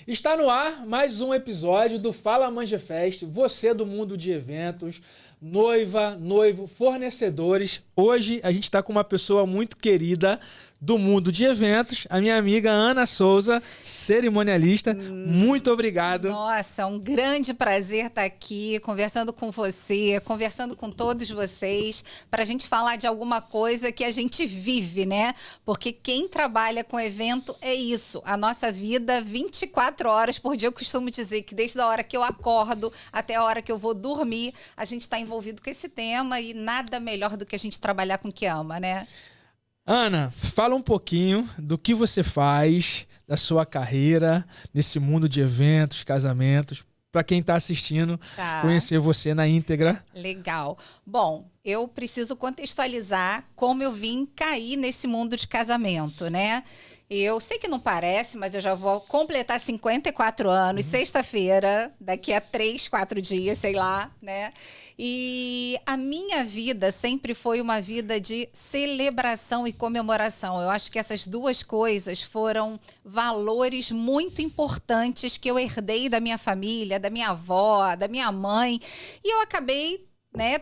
Está no ar mais um episódio do Fala Manjefest. Você do mundo de eventos, noiva, noivo, fornecedores. Hoje a gente está com uma pessoa muito querida do mundo de eventos, a minha amiga Ana Souza, cerimonialista. Muito obrigado. Nossa, um grande prazer estar aqui conversando com você, conversando com todos vocês, para a gente falar de alguma coisa que a gente vive, né? Porque quem trabalha com evento é isso, a nossa vida 24 horas por dia. Eu costumo dizer que desde a hora que eu acordo até a hora que eu vou dormir, a gente está envolvido com esse tema e nada melhor do que a gente trabalhar com o que ama, né? Ana, fala um pouquinho do que você faz, da sua carreira nesse mundo de eventos, casamentos, para quem está assistindo, conhecer você na íntegra. Legal. Bom, eu preciso contextualizar como eu vim cair nesse mundo de casamento, né? Eu sei que não parece, mas eu já vou completar 54 anos, sexta-feira, daqui a 3, 4 dias, sei lá, né? E a minha vida sempre foi uma vida de celebração e comemoração. Eu acho que essas duas coisas foram valores muito importantes que eu herdei da minha família, da minha avó, da minha mãe. E eu acabei...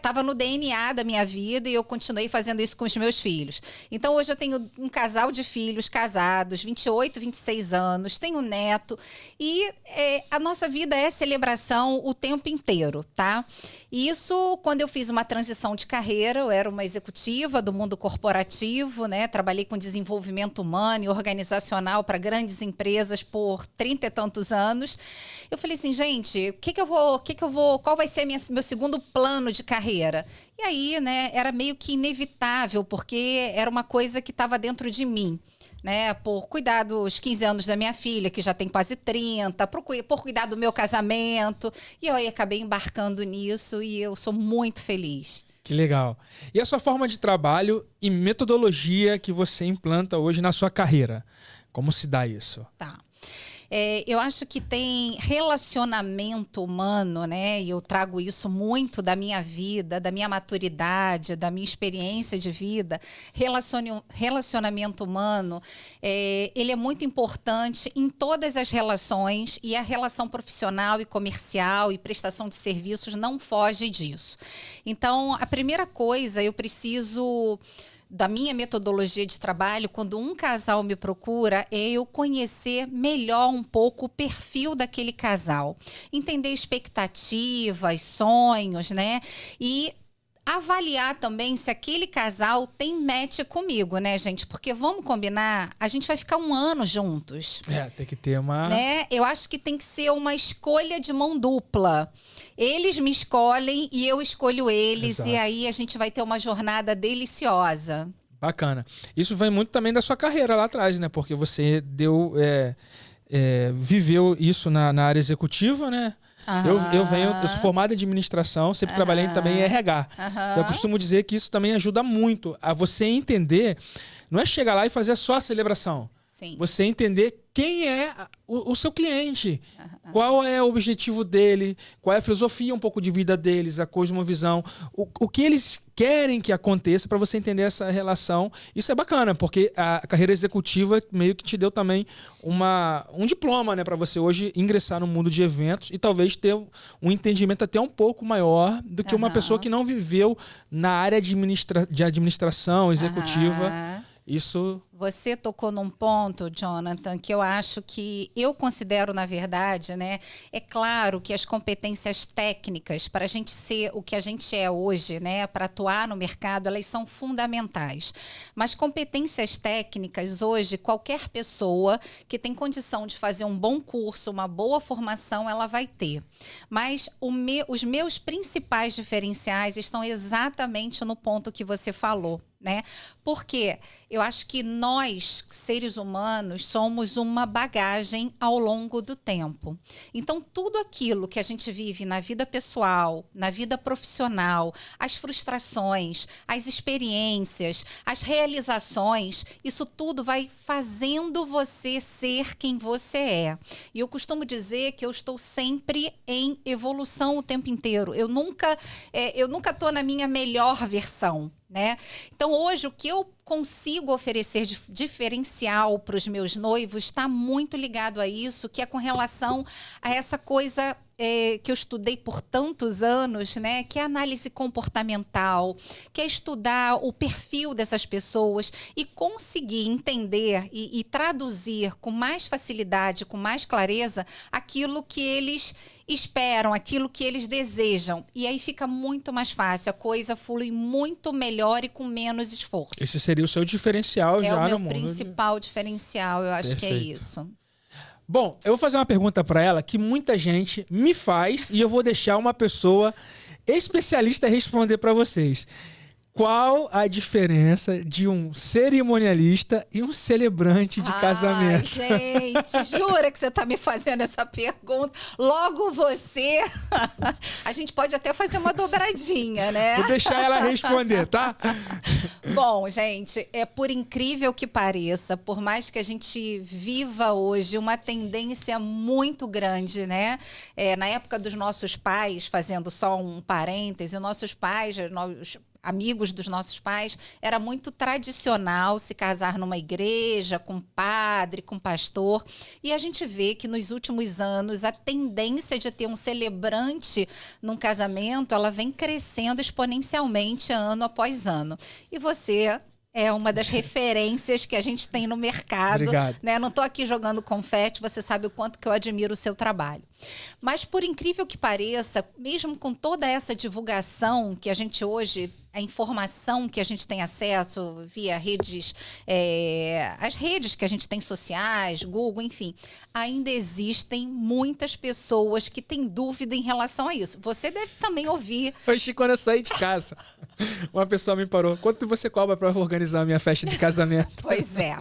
Tava no DNA da minha vida e eu continuei fazendo isso com os meus filhos. Então hoje eu tenho um casal de filhos casados, 28, 26 anos, tenho um neto e a nossa vida é celebração o tempo inteiro, tá? E isso, quando eu fiz uma transição de carreira, eu era uma executiva do mundo corporativo, né? Trabalhei com desenvolvimento humano e organizacional para grandes empresas por 30 e tantos anos. Eu falei assim, gente, qual vai ser meu segundo plano de carreira? E aí, né, era meio que inevitável, porque era uma coisa que estava dentro de mim, né, por cuidar dos 15 anos da minha filha, que já tem quase 30, por cuidar do meu casamento, e eu aí acabei embarcando nisso e eu sou muito feliz. Que legal. E a sua forma de trabalho e metodologia que você implanta hoje na sua carreira? Como se dá isso? Tá. Eu acho que tem relacionamento humano, né? E eu trago isso muito da minha vida, da minha maturidade, da minha experiência de vida. Relacionamento humano, ele é muito importante em todas as relações e a relação profissional e comercial e prestação de serviços não foge disso. Então, a primeira coisa, eu preciso... da minha metodologia de trabalho, quando um casal me procura, é eu conhecer melhor um pouco o perfil daquele casal. Entender expectativas, sonhos, né? E avaliar também se aquele casal tem match comigo, né, gente? Porque vamos combinar, a gente vai ficar 1 ano juntos. Tem que ter uma... Né? Eu acho que tem que ser uma escolha de mão dupla. Eles me escolhem e eu escolho eles. Exato. E aí a gente vai ter uma jornada deliciosa. Bacana. Isso vem muito também da sua carreira lá atrás, né? Porque você viveu isso na área executiva, né? Eu sou formado em administração, sempre trabalhei também em RH. Eu costumo dizer que isso também ajuda muito a você entender, não é chegar lá e fazer só a celebração. Sim. Você entender quem é o seu cliente, qual é o objetivo dele, qual é a filosofia um pouco de vida deles, a cosmovisão, o que eles querem que aconteça para você entender essa relação. Isso é bacana, porque a carreira executiva meio que te deu também um diploma, né, para você hoje ingressar no mundo de eventos e talvez ter um entendimento até um pouco maior do que uma pessoa que não viveu na área de administração executiva. Isso... Você tocou num ponto, Jonathan, que eu acho que eu considero, na verdade, né? É claro que as competências técnicas para a gente ser o que a gente é hoje, né? Para atuar no mercado, elas são fundamentais. Mas competências técnicas, hoje, qualquer pessoa que tem condição de fazer um bom curso, uma boa formação, ela vai ter. Mas os meus principais diferenciais estão exatamente no ponto que você falou, né? Porque eu acho que nós, seres humanos, somos uma bagagem ao longo do tempo. Então, tudo aquilo que a gente vive na vida pessoal, na vida profissional, as frustrações, as experiências, as realizações, isso tudo vai fazendo você ser quem você é. E eu costumo dizer que eu estou sempre em evolução o tempo inteiro. Eu nunca estou na minha melhor versão, né? Então, hoje, o que eu consigo oferecer diferencial para os meus noivos está muito ligado a isso, que é com relação a essa coisa que eu estudei por tantos anos, né? Que é a análise comportamental, que é estudar o perfil dessas pessoas e conseguir entender e traduzir com mais facilidade, com mais clareza, aquilo que eles esperam, aquilo que eles desejam. E aí fica muito mais fácil, a coisa flui muito melhor e com menos esforço. Esse seria o seu diferencial já no mundo. É o meu principal diferencial, eu acho que é isso. Bom, eu vou fazer uma pergunta para ela que muita gente me faz e eu vou deixar uma pessoa especialista responder para vocês. Qual a diferença de um cerimonialista e um celebrante de casamento? Gente, jura que você está me fazendo essa pergunta? Logo você... A gente pode até fazer uma dobradinha, né? Vou deixar ela responder, tá? Bom, gente, por incrível que pareça, por mais que a gente viva hoje uma tendência muito grande, né? Na época dos nossos pais, fazendo só um parêntese, nossos pais... amigos dos nossos pais, era muito tradicional se casar numa igreja, com padre, com pastor. E a gente vê que nos últimos anos a tendência de ter um celebrante num casamento, ela vem crescendo exponencialmente ano após ano. E você é uma das referências que a gente tem no mercado. Obrigado. Né? Não estou aqui jogando confete, você sabe o quanto que eu admiro o seu trabalho. Mas, por incrível que pareça, mesmo com toda essa divulgação que a gente hoje, a informação que a gente tem acesso via redes, as redes que a gente tem sociais, Google, enfim, ainda existem muitas pessoas que têm dúvida em relação a isso. Você deve também ouvir... Hoje, quando eu saí de casa, uma pessoa me parou. Quanto você cobra para organizar a minha festa de casamento? Pois é.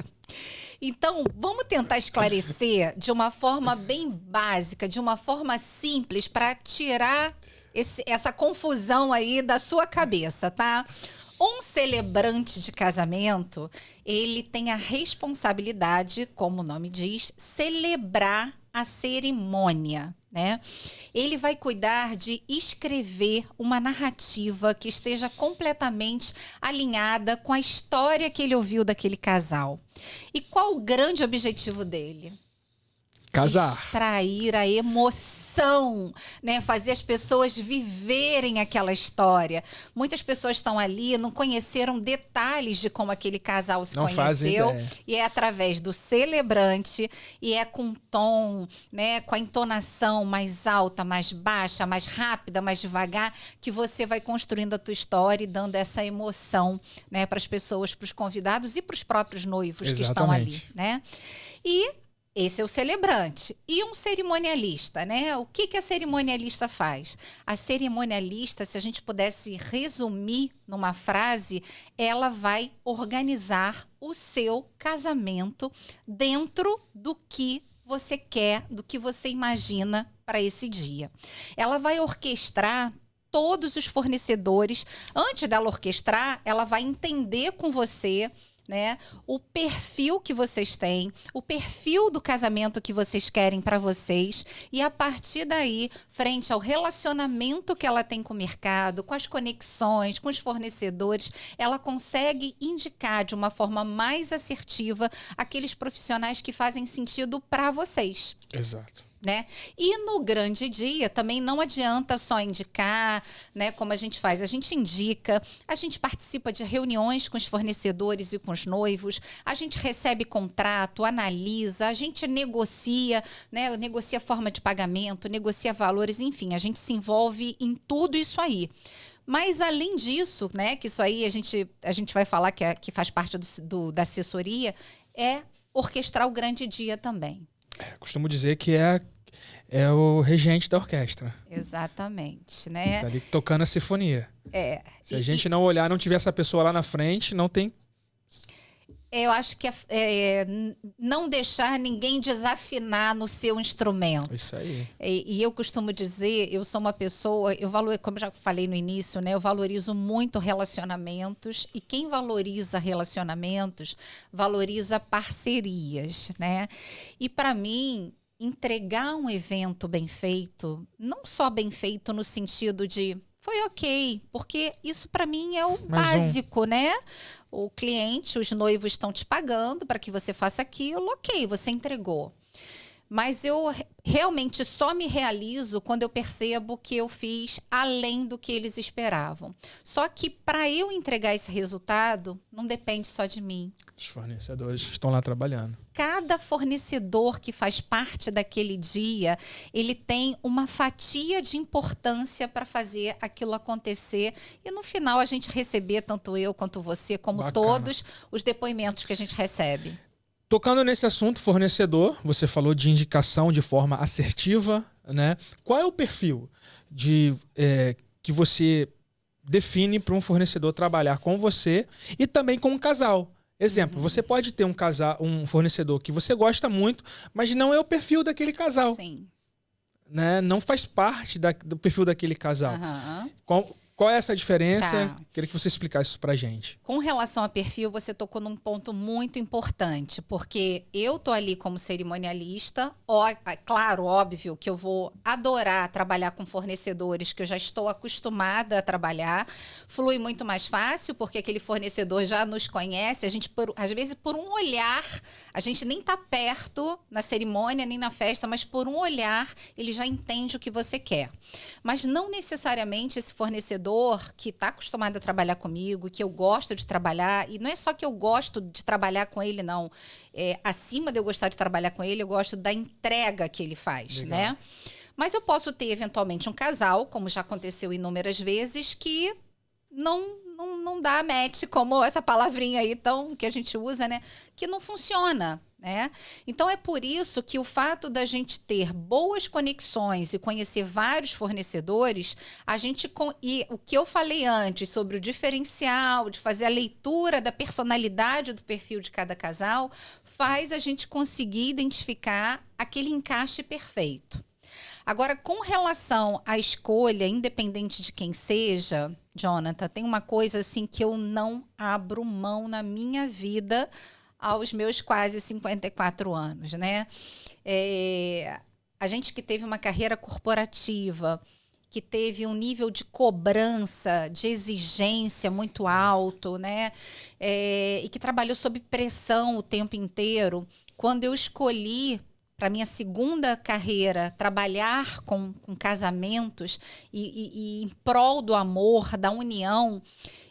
Então, vamos tentar esclarecer de uma forma bem básica, de uma forma simples, para tirar essa confusão aí da sua cabeça, tá? Um celebrante de casamento, ele tem a responsabilidade, como o nome diz, celebrar a cerimônia, né? Ele vai cuidar de escrever uma narrativa que esteja completamente alinhada com a história que ele ouviu daquele casal. E qual o grande objetivo dele? Casar. Extrair a emoção, né? Fazer as pessoas viverem aquela história. Muitas pessoas estão ali, não conheceram detalhes de como aquele casal se conheceu. E é através do celebrante, e é com tom, né? Com a entonação mais alta, mais baixa, mais rápida, mais devagar, que você vai construindo a tua história e dando essa emoção, né? Para as pessoas, para os convidados e para os próprios noivos que estão ali, né? E esse é o celebrante. E um cerimonialista, né? O que a cerimonialista faz? A cerimonialista, se a gente pudesse resumir numa frase, ela vai organizar o seu casamento dentro do que você quer, do que você imagina para esse dia. Ela vai orquestrar todos os fornecedores. Antes dela orquestrar, ela vai entender com você, né, o perfil que vocês têm, o perfil do casamento que vocês querem para vocês, e a partir daí, frente ao relacionamento que ela tem com o mercado, com as conexões, com os fornecedores, ela consegue indicar de uma forma mais assertiva aqueles profissionais que fazem sentido para vocês. Exato. Né? E no grande dia também não adianta só indicar, né, como a gente faz. A gente indica, a gente participa de reuniões com os fornecedores e com os noivos, a gente recebe contrato, analisa, a gente negocia, né, negocia forma de pagamento, negocia valores, enfim, a gente se envolve em tudo isso aí. Mas, além disso, né, que isso aí a gente vai falar que faz parte da assessoria, é orquestrar o grande dia também. Costumo dizer que é o regente da orquestra. Exatamente, né? Tá ali tocando a sinfonia. Se a gente não olhar, não tiver essa pessoa lá na frente, não tem... Eu acho que não deixar ninguém desafinar no seu instrumento. Isso aí. E eu costumo dizer, eu sou uma pessoa, como eu já falei no início, né, eu valorizo muito relacionamentos, e quem valoriza relacionamentos, valoriza parcerias, né? E para mim, entregar um evento bem feito, não só bem feito no sentido de foi ok, porque isso para mim é o básico, né? O cliente, os noivos estão te pagando para que você faça aquilo, ok, você entregou. Mas eu realmente só me realizo quando eu percebo que eu fiz além do que eles esperavam. Só que para eu entregar esse resultado, não depende só de mim. Os fornecedores que estão lá trabalhando. Cada fornecedor que faz parte daquele dia, ele tem uma fatia de importância para fazer aquilo acontecer. E no final a gente receber, tanto eu quanto você, como Bacana. todos os depoimentos que a gente recebe. Tocando nesse assunto, fornecedor, você falou de indicação de forma assertiva, né? Qual é o perfil que você define para um fornecedor trabalhar com você e também com um casal? Exemplo, você pode ter um fornecedor que você gosta muito, mas não é o perfil daquele casal. Sim. Né? Não faz parte do perfil daquele casal. Qual é essa diferença? Tá. Queria que você explicasse isso pra gente. Com relação a perfil, você tocou num ponto muito importante, porque eu tô ali como cerimonialista, claro, óbvio que eu vou adorar trabalhar com fornecedores que eu já estou acostumada a trabalhar, flui muito mais fácil, porque aquele fornecedor já nos conhece, a gente, às vezes, por um olhar, a gente nem tá perto na cerimônia, nem na festa, mas por um olhar, ele já entende o que você quer. Mas não necessariamente esse fornecedor que está acostumado a trabalhar comigo, que eu gosto de trabalhar, e não é só que eu gosto de trabalhar com ele, não. Acima de eu gostar de trabalhar com ele, eu gosto da entrega que ele faz, legal, né? Mas eu posso ter, eventualmente, um casal, como já aconteceu inúmeras vezes, que não dá match, como essa palavrinha aí que a gente usa, né? Que não funciona. Então é por isso que o fato da gente ter boas conexões e conhecer vários fornecedores, e o que eu falei antes sobre o diferencial, de fazer a leitura da personalidade do perfil de cada casal, faz a gente conseguir identificar aquele encaixe perfeito. Agora, com relação à escolha, independente de quem seja, Jonathan, tem uma coisa assim que eu não abro mão na minha vida aos meus quase 54 anos, né? A gente que teve uma carreira corporativa, que teve um nível de cobrança, de exigência muito alto, né? E que trabalhou sob pressão o tempo inteiro. Quando eu escolhi, para minha segunda carreira, trabalhar com casamentos e em prol do amor, da união,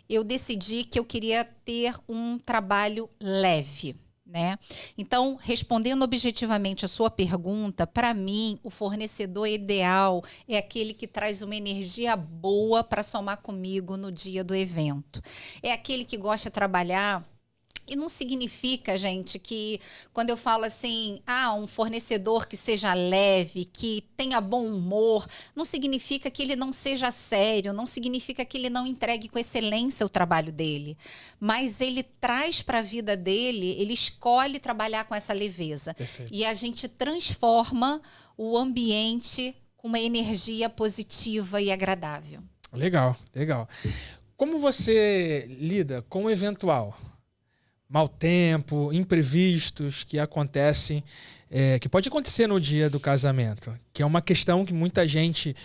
eu decidi que eu queria ter um trabalho leve, né? Então, respondendo objetivamente a sua pergunta, para mim, o fornecedor ideal é aquele que traz uma energia boa para somar comigo no dia do evento. É aquele que gosta de trabalhar. E não significa, gente, que quando eu falo assim, um fornecedor que seja leve, que tenha bom humor, não significa que ele não seja sério, não significa que ele não entregue com excelência o trabalho dele. Mas ele traz para a vida dele, ele escolhe trabalhar com essa leveza. Perfeito. E a gente transforma o ambiente com uma energia positiva e agradável. Legal, legal. Como você lida com o eventual mau tempo, imprevistos que acontecem, que pode acontecer no dia do casamento, que é uma questão que muita gente...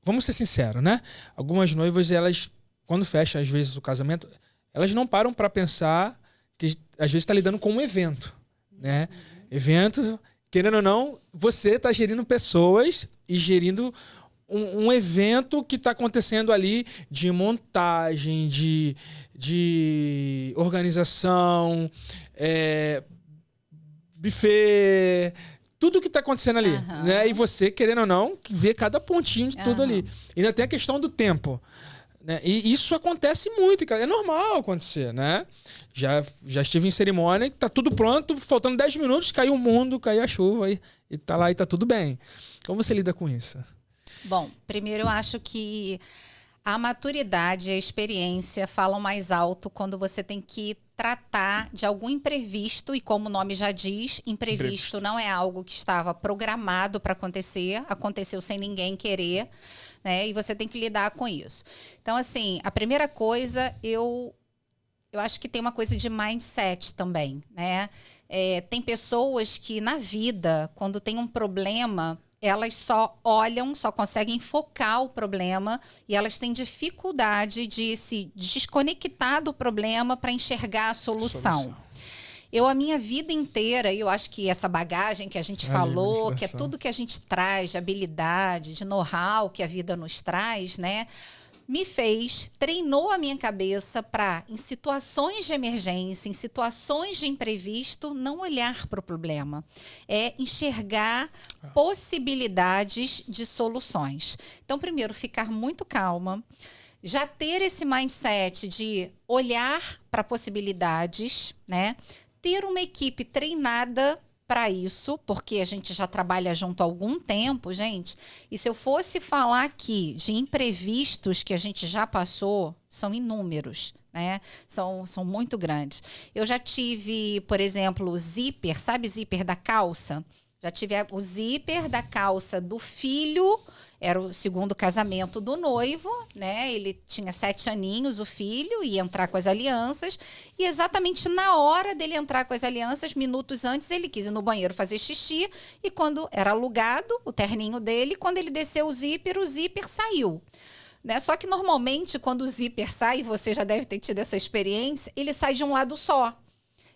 Vamos ser sinceros, né? Algumas noivas, elas, quando fecham, às vezes, o casamento, elas não param para pensar que, às vezes, está lidando com um evento, né? Evento, querendo ou não, você está gerindo pessoas e gerindo um evento que está acontecendo ali de montagem, de organização, buffet, tudo que está acontecendo ali. Né? E você, querendo ou não, vê cada pontinho de tudo ali. E ainda tem a questão do tempo. Né? E isso acontece muito, cara. É normal acontecer, né? Já estive em cerimônia, tá tudo pronto, faltando 10 minutos, caiu o mundo, caiu a chuva e tá lá e tá tudo bem. Como você lida com isso? Bom, primeiro eu acho que a maturidade e a experiência falam mais alto quando você tem que tratar de algum imprevisto, e como o nome já diz, imprevisto não é algo que estava programado para acontecer, aconteceu sem ninguém querer, né? E você tem que lidar com isso. Então, assim, a primeira coisa, eu acho que tem uma coisa de mindset também, né? Tem pessoas que na vida, quando tem um problema, elas só olham, só conseguem focar o problema e elas têm dificuldade de se desconectar do problema para enxergar a solução. Eu, a minha vida inteira, eu acho que essa bagagem que a gente falou, que é tudo que a gente traz de habilidade, de know-how que a vida nos traz, né? Treinou a minha cabeça para, em situações de emergência, em situações de imprevisto, não olhar para o problema. É enxergar possibilidades de soluções. Então, primeiro, ficar muito calma. Já ter esse mindset de olhar para possibilidades, né? Ter uma equipe treinada para isso, porque a gente já trabalha junto há algum tempo, gente. E se eu fosse falar aqui de imprevistos que a gente já passou, são inúmeros, né? São muito grandes. Eu já tive, por exemplo, o zíper, sabe zíper da calça? Já tive o zíper da calça do filho, era o segundo casamento do noivo, né? Ele tinha 7 aninhos, o filho, ia entrar com as alianças. E exatamente na hora dele entrar com as alianças, minutos antes, ele quis ir no banheiro fazer xixi. E quando era alugado, o terninho dele, quando ele desceu o zíper saiu. Né? Só que normalmente, quando o zíper sai, você já deve ter tido essa experiência, ele sai de um lado só.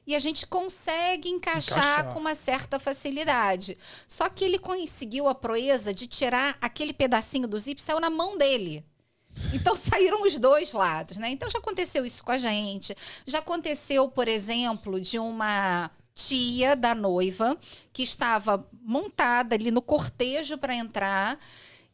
E a gente consegue encaixar com uma certa facilidade. Só que ele conseguiu a proeza de tirar aquele pedacinho do zíper, saiu na mão dele. Então, saíram os dois lados, né? Então, já aconteceu isso com a gente. Já aconteceu, por exemplo, de uma tia da noiva que estava montada ali no cortejo para entrar.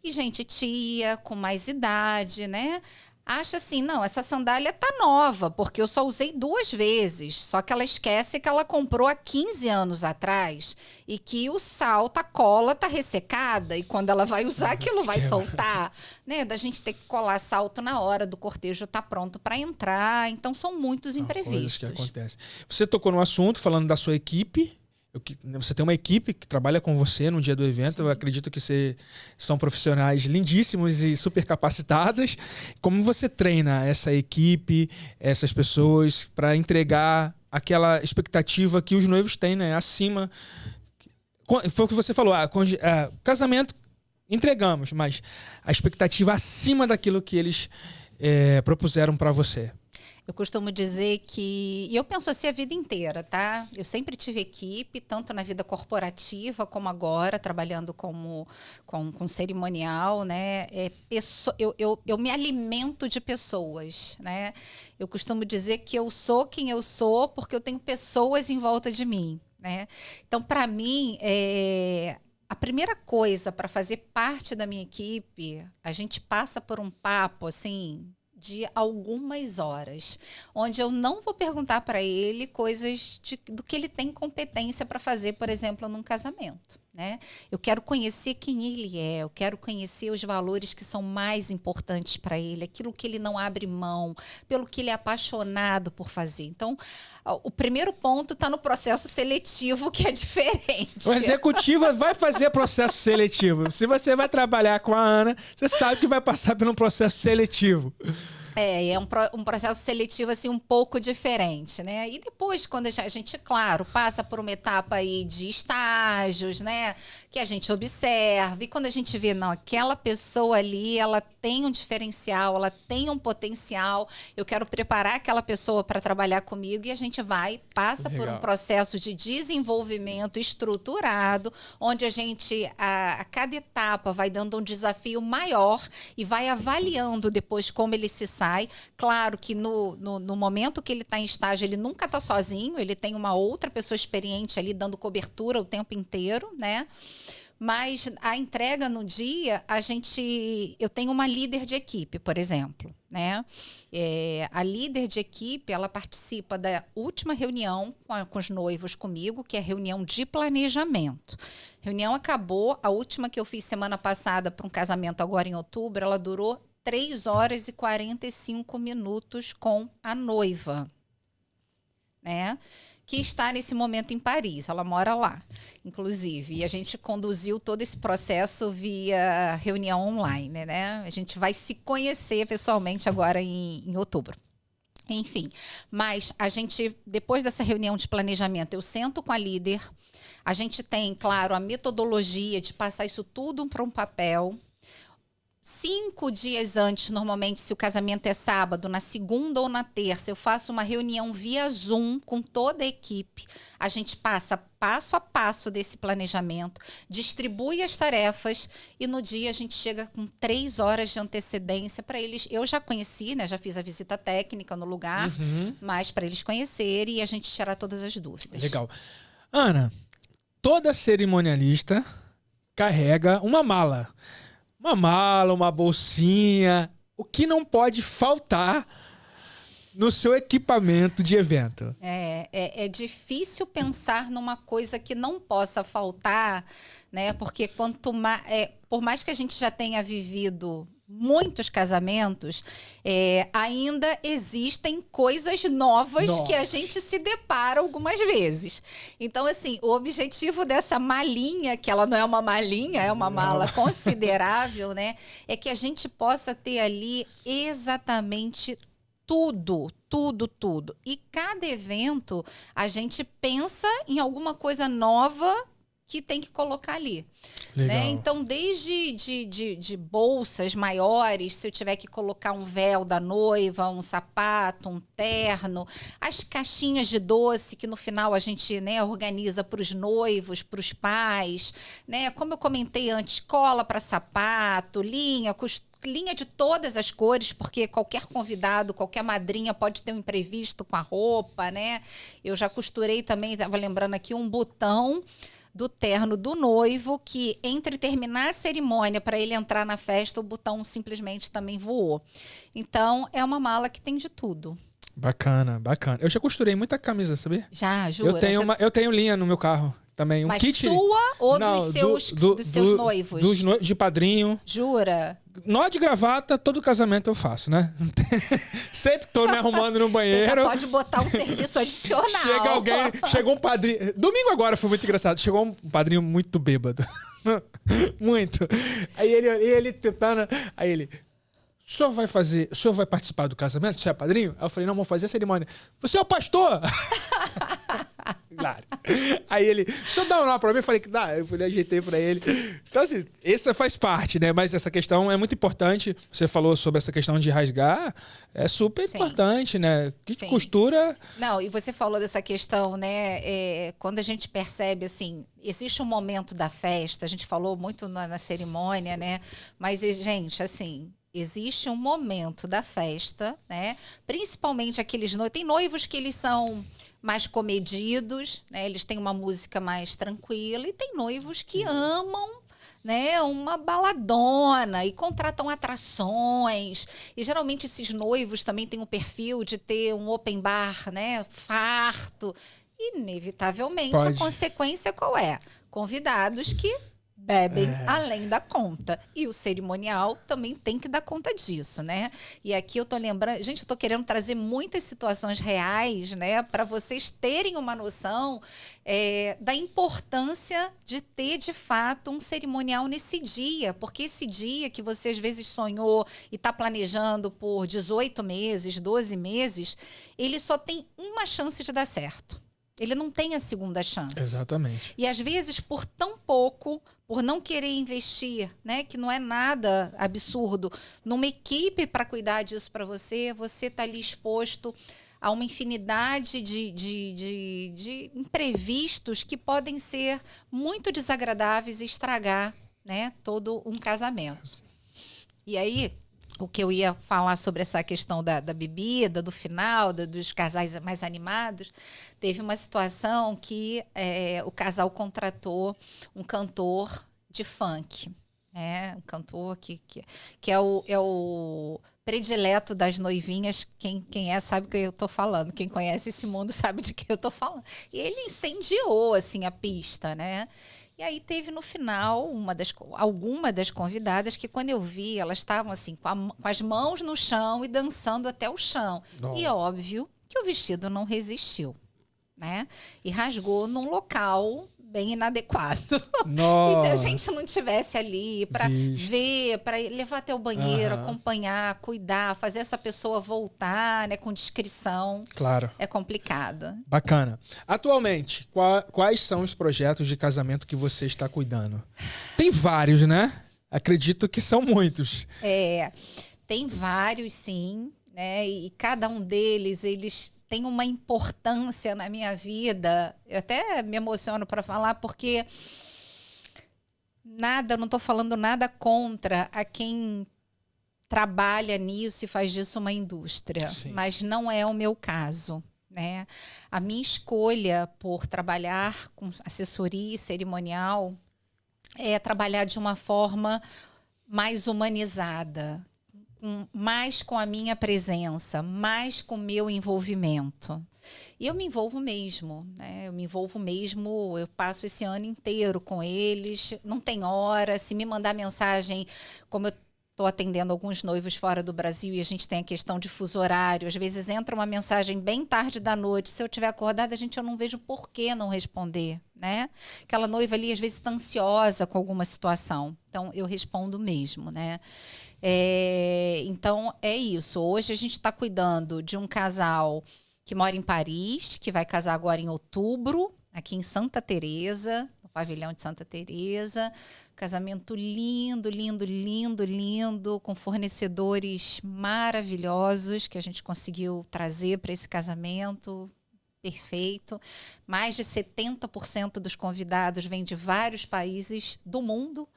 E, gente, tia com mais idade, né? Acha assim, não, essa sandália tá nova, porque eu só usei 2 vezes. Só que ela esquece que ela comprou há 15 anos atrás e que o salto, a cola tá ressecada e quando ela vai usar aquilo vai soltar, né? Da gente ter que colar salto na hora do cortejo tá pronto para entrar. Então são muitos imprevistos. Coisas que acontecem. Você tocou no assunto falando da sua equipe. Você tem uma equipe que trabalha com você no dia do evento. Sim. Eu acredito que são profissionais lindíssimos e super capacitados. Como você treina essa equipe, essas pessoas, para entregar aquela expectativa que os noivos têm, né? Acima. Foi o que você falou. Casamento, entregamos, mas a expectativa acima daquilo que eles propuseram para você. Eu costumo dizer que... E eu penso assim a vida inteira, tá? Eu sempre tive equipe, tanto na vida corporativa como agora, trabalhando com cerimonial, né? Eu me alimento de pessoas, né? Eu costumo dizer que eu sou quem eu sou porque eu tenho pessoas em volta de mim, né? Então, para mim, a primeira coisa para fazer parte da minha equipe, a gente passa por um papo, assim... de algumas horas, onde eu não vou perguntar para ele coisas do que ele tem competência para fazer, por exemplo, num casamento, né? Eu quero conhecer quem ele é, eu quero conhecer os valores que são mais importantes para ele, aquilo que ele não abre mão, pelo que ele é apaixonado por fazer. Então, o primeiro ponto está no processo seletivo, que é diferente. O executivo vai fazer processo seletivo. Se você vai trabalhar com a Ana, você sabe que vai passar por um processo seletivo. É um processo seletivo assim um pouco diferente, né? E depois, quando a gente, claro, passa por uma etapa aí de estágios, né? Que a gente observa. E quando a gente vê, não, aquela pessoa ali, ela tem um diferencial, ela tem um potencial. Eu quero preparar aquela pessoa para trabalhar comigo e a gente passa por um processo de desenvolvimento estruturado, onde a gente, a cada etapa, vai dando um desafio maior e vai avaliando depois como ele se sai. Claro que no momento que ele está em estágio, ele nunca está sozinho, ele tem uma outra pessoa experiente ali dando cobertura o tempo inteiro, né? Mas a entrega no dia, eu tenho uma líder de equipe, por exemplo, né? A líder de equipe, ela participa da última reunião com os noivos comigo, que é a reunião de planejamento. A reunião acabou, a última que eu fiz semana passada para um casamento agora em outubro, ela durou 3 horas e 45 minutos com a noiva, né? Que está nesse momento em Paris, ela mora lá, inclusive. E a gente conduziu todo esse processo via reunião online, né? A gente vai se conhecer pessoalmente agora em outubro. Enfim, mas a gente, depois dessa reunião de planejamento, eu sento com a líder, a gente tem, claro, a metodologia de passar isso tudo para um papel. 5 dias antes, normalmente, se o casamento é sábado, na segunda ou na terça, eu faço uma reunião via Zoom com toda a equipe. A gente passa passo a passo desse planejamento, distribui as tarefas e no dia a gente chega com 3 horas de antecedência para eles. Eu já conheci, né? Já fiz a visita técnica no lugar, mas para eles conhecerem e a gente tirar todas as dúvidas. Legal. Ana, toda cerimonialista carrega uma mala. Uma mala, uma bolsinha. O que não pode faltar no seu equipamento de evento? É difícil pensar numa coisa que não possa faltar, né? Porque por mais que a gente já tenha vivido muitos casamentos, ainda existem coisas novas que a gente se depara algumas vezes. Então, assim, o objetivo dessa malinha, que ela não é uma malinha, é uma mala considerável, né? É que a gente possa ter ali exatamente tudo. E cada evento, a gente pensa em alguma coisa nova que tem que colocar ali. Né? Então, desde de bolsas maiores, se eu tiver que colocar um véu da noiva, um sapato, um terno, as caixinhas de doce que no final a gente, né, organiza para os noivos, para os pais, né? Como eu comentei antes, cola para sapato, linha de todas as cores, porque qualquer convidado, qualquer madrinha pode ter um imprevisto com a roupa, né? Eu já costurei também, estava lembrando aqui, um botão do terno do noivo, que entre terminar a cerimônia para ele entrar na festa, o botão simplesmente também voou. Então, é uma mala que tem de tudo. Bacana. Eu já costurei muita camisa, sabia? Já, jura? Eu tenho linha no meu carro também. Mas kit... sua ou dos seus noivos? De padrinho. Jura? Nó de gravata, todo casamento eu faço, né? Sempre tô me arrumando no banheiro. Você já pode botar um serviço adicional. Chegou um padrinho... Domingo agora foi muito engraçado. Chegou um padrinho muito bêbado. Muito. Aí ele tentando... Aí ele... O senhor vai participar do casamento? O senhor é padrinho? Aí eu falei, não, vou fazer a cerimônia. Você é o pastor? Claro. Aí ele, o senhor dá um nó pra mim? Eu falei que dá. Eu ajeitei pra ele. Então, assim, essa faz parte, né? Mas essa questão é muito importante. Você falou sobre essa questão de rasgar. É super importante, né? Que costura... Não, e você falou dessa questão, né? Quando a gente percebe, assim, existe um momento da festa, a gente falou muito na cerimônia, né? Mas, gente, assim... Existe um momento da festa, né? Principalmente aqueles noivos. Tem noivos que eles são mais comedidos, né? Eles têm uma música mais tranquila. E tem noivos que amam, né, uma baladona e contratam atrações. E geralmente esses noivos também têm um perfil de ter um open bar, né? Farto. Inevitavelmente, a consequência qual é? Convidados que bebem além da conta. E o cerimonial também tem que dar conta disso, né? E aqui eu tô lembrando... Gente, eu tô querendo trazer muitas situações reais, né? Para vocês terem uma noção da importância de ter, de fato, um cerimonial nesse dia. Porque esse dia que você, às vezes, sonhou e tá planejando por 18 meses, 12 meses, ele só tem uma chance de dar certo. Ele não tem a segunda chance. Exatamente. E às vezes, por tão pouco, por não querer investir, né, que não é nada absurdo, numa equipe para cuidar disso para você, você está ali exposto a uma infinidade de imprevistos que podem ser muito desagradáveis e estragar, né, todo um casamento. E aí... O que eu ia falar sobre essa questão da bebida, do final, dos casais mais animados, teve uma situação que o casal contratou um cantor de funk. Um cantor que é o predileto das noivinhas. Quem sabe do que eu estou falando. Quem conhece esse mundo sabe de que eu estou falando. E ele incendiou assim, a pista, né? E aí teve no final alguma das convidadas que, quando eu vi, elas estavam assim com as mãos no chão e dançando até o chão. Não. E óbvio que o vestido não resistiu, né? E rasgou num local bem inadequado. Nossa. E se a gente não tivesse ali para ver, para levar até o banheiro, acompanhar, cuidar, fazer essa pessoa voltar, né, com discrição. Claro. É complicado. Bacana. Atualmente, quais são os projetos de casamento que você está cuidando? Tem vários, né? Acredito que são muitos. Tem vários, sim, né? E cada um deles, eles têm uma importância na minha vida. Eu até me emociono para falar, porque não estou falando nada contra a quem trabalha nisso e faz disso uma indústria. Sim. Mas não é o meu caso, né? A minha escolha por trabalhar com assessoria cerimonial é trabalhar de uma forma mais humanizada, mais com a minha presença, mais com o meu envolvimento. E eu me envolvo mesmo, né? Eu passo esse ano inteiro com eles, não tem hora. Se me mandar mensagem, como eu estou atendendo alguns noivos fora do Brasil e a gente tem a questão de fuso horário, às vezes entra uma mensagem bem tarde da noite, se eu estiver acordada, eu não vejo por que não responder, né? Aquela noiva ali, às vezes, está ansiosa com alguma situação. Então, eu respondo mesmo, né? Então, é isso. Hoje a gente está cuidando de um casal que mora em Paris, que vai casar agora em outubro, aqui em Santa Teresa, no pavilhão de Santa Teresa. Casamento lindo, lindo, lindo, lindo, com fornecedores maravilhosos que a gente conseguiu trazer para esse casamento. Perfeito. Mais de 70% dos convidados vêm de vários países do mundo.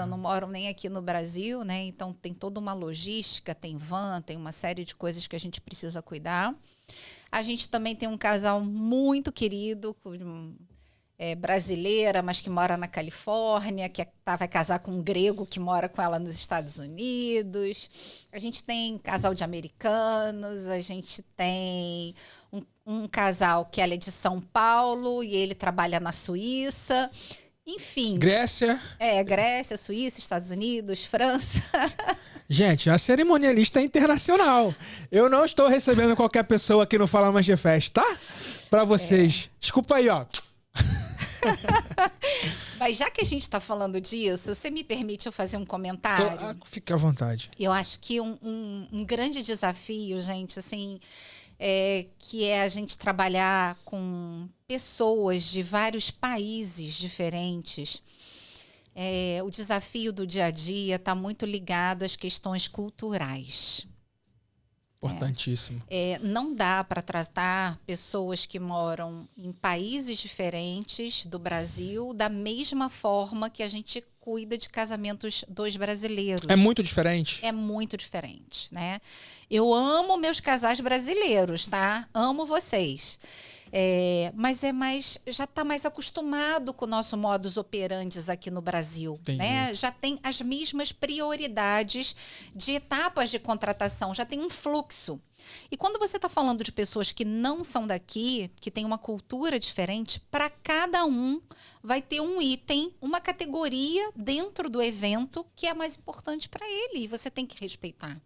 Não moram nem aqui no Brasil, né? Então tem toda uma logística, tem van, tem uma série de coisas que a gente precisa cuidar. A gente também tem um casal muito querido, brasileira, mas que mora na Califórnia, que vai casar com um grego que mora com ela nos Estados Unidos. A gente tem casal de americanos, a gente tem um casal que ela é de São Paulo e ele trabalha na Suíça. Enfim. Grécia. Grécia, Suíça, Estados Unidos, França. Gente, a cerimonialista é internacional. Eu não estou recebendo qualquer pessoa aqui no Fala Mais de Festa, tá? Para vocês. Desculpa aí, ó. Mas já que a gente está falando disso, você me permite eu fazer um comentário? Fique à vontade. Eu acho que um grande desafio, gente, assim, que é a gente trabalhar com pessoas de vários países diferentes. O desafio do dia a dia está muito ligado às questões culturais. Importantíssimo. Não dá para tratar pessoas que moram em países diferentes do Brasil da mesma forma que a gente cuida de casamentos dos brasileiros. É muito diferente? É muito diferente, né? Eu amo meus casais brasileiros, tá? Amo vocês. Mas já está mais acostumado com o nosso modus operandi aqui no Brasil, né? Já tem as mesmas prioridades de etapas de contratação, já tem um fluxo. E quando você está falando de pessoas que não são daqui, que têm uma cultura diferente, para cada um vai ter um item, uma categoria dentro do evento que é mais importante para ele e você tem que respeitar.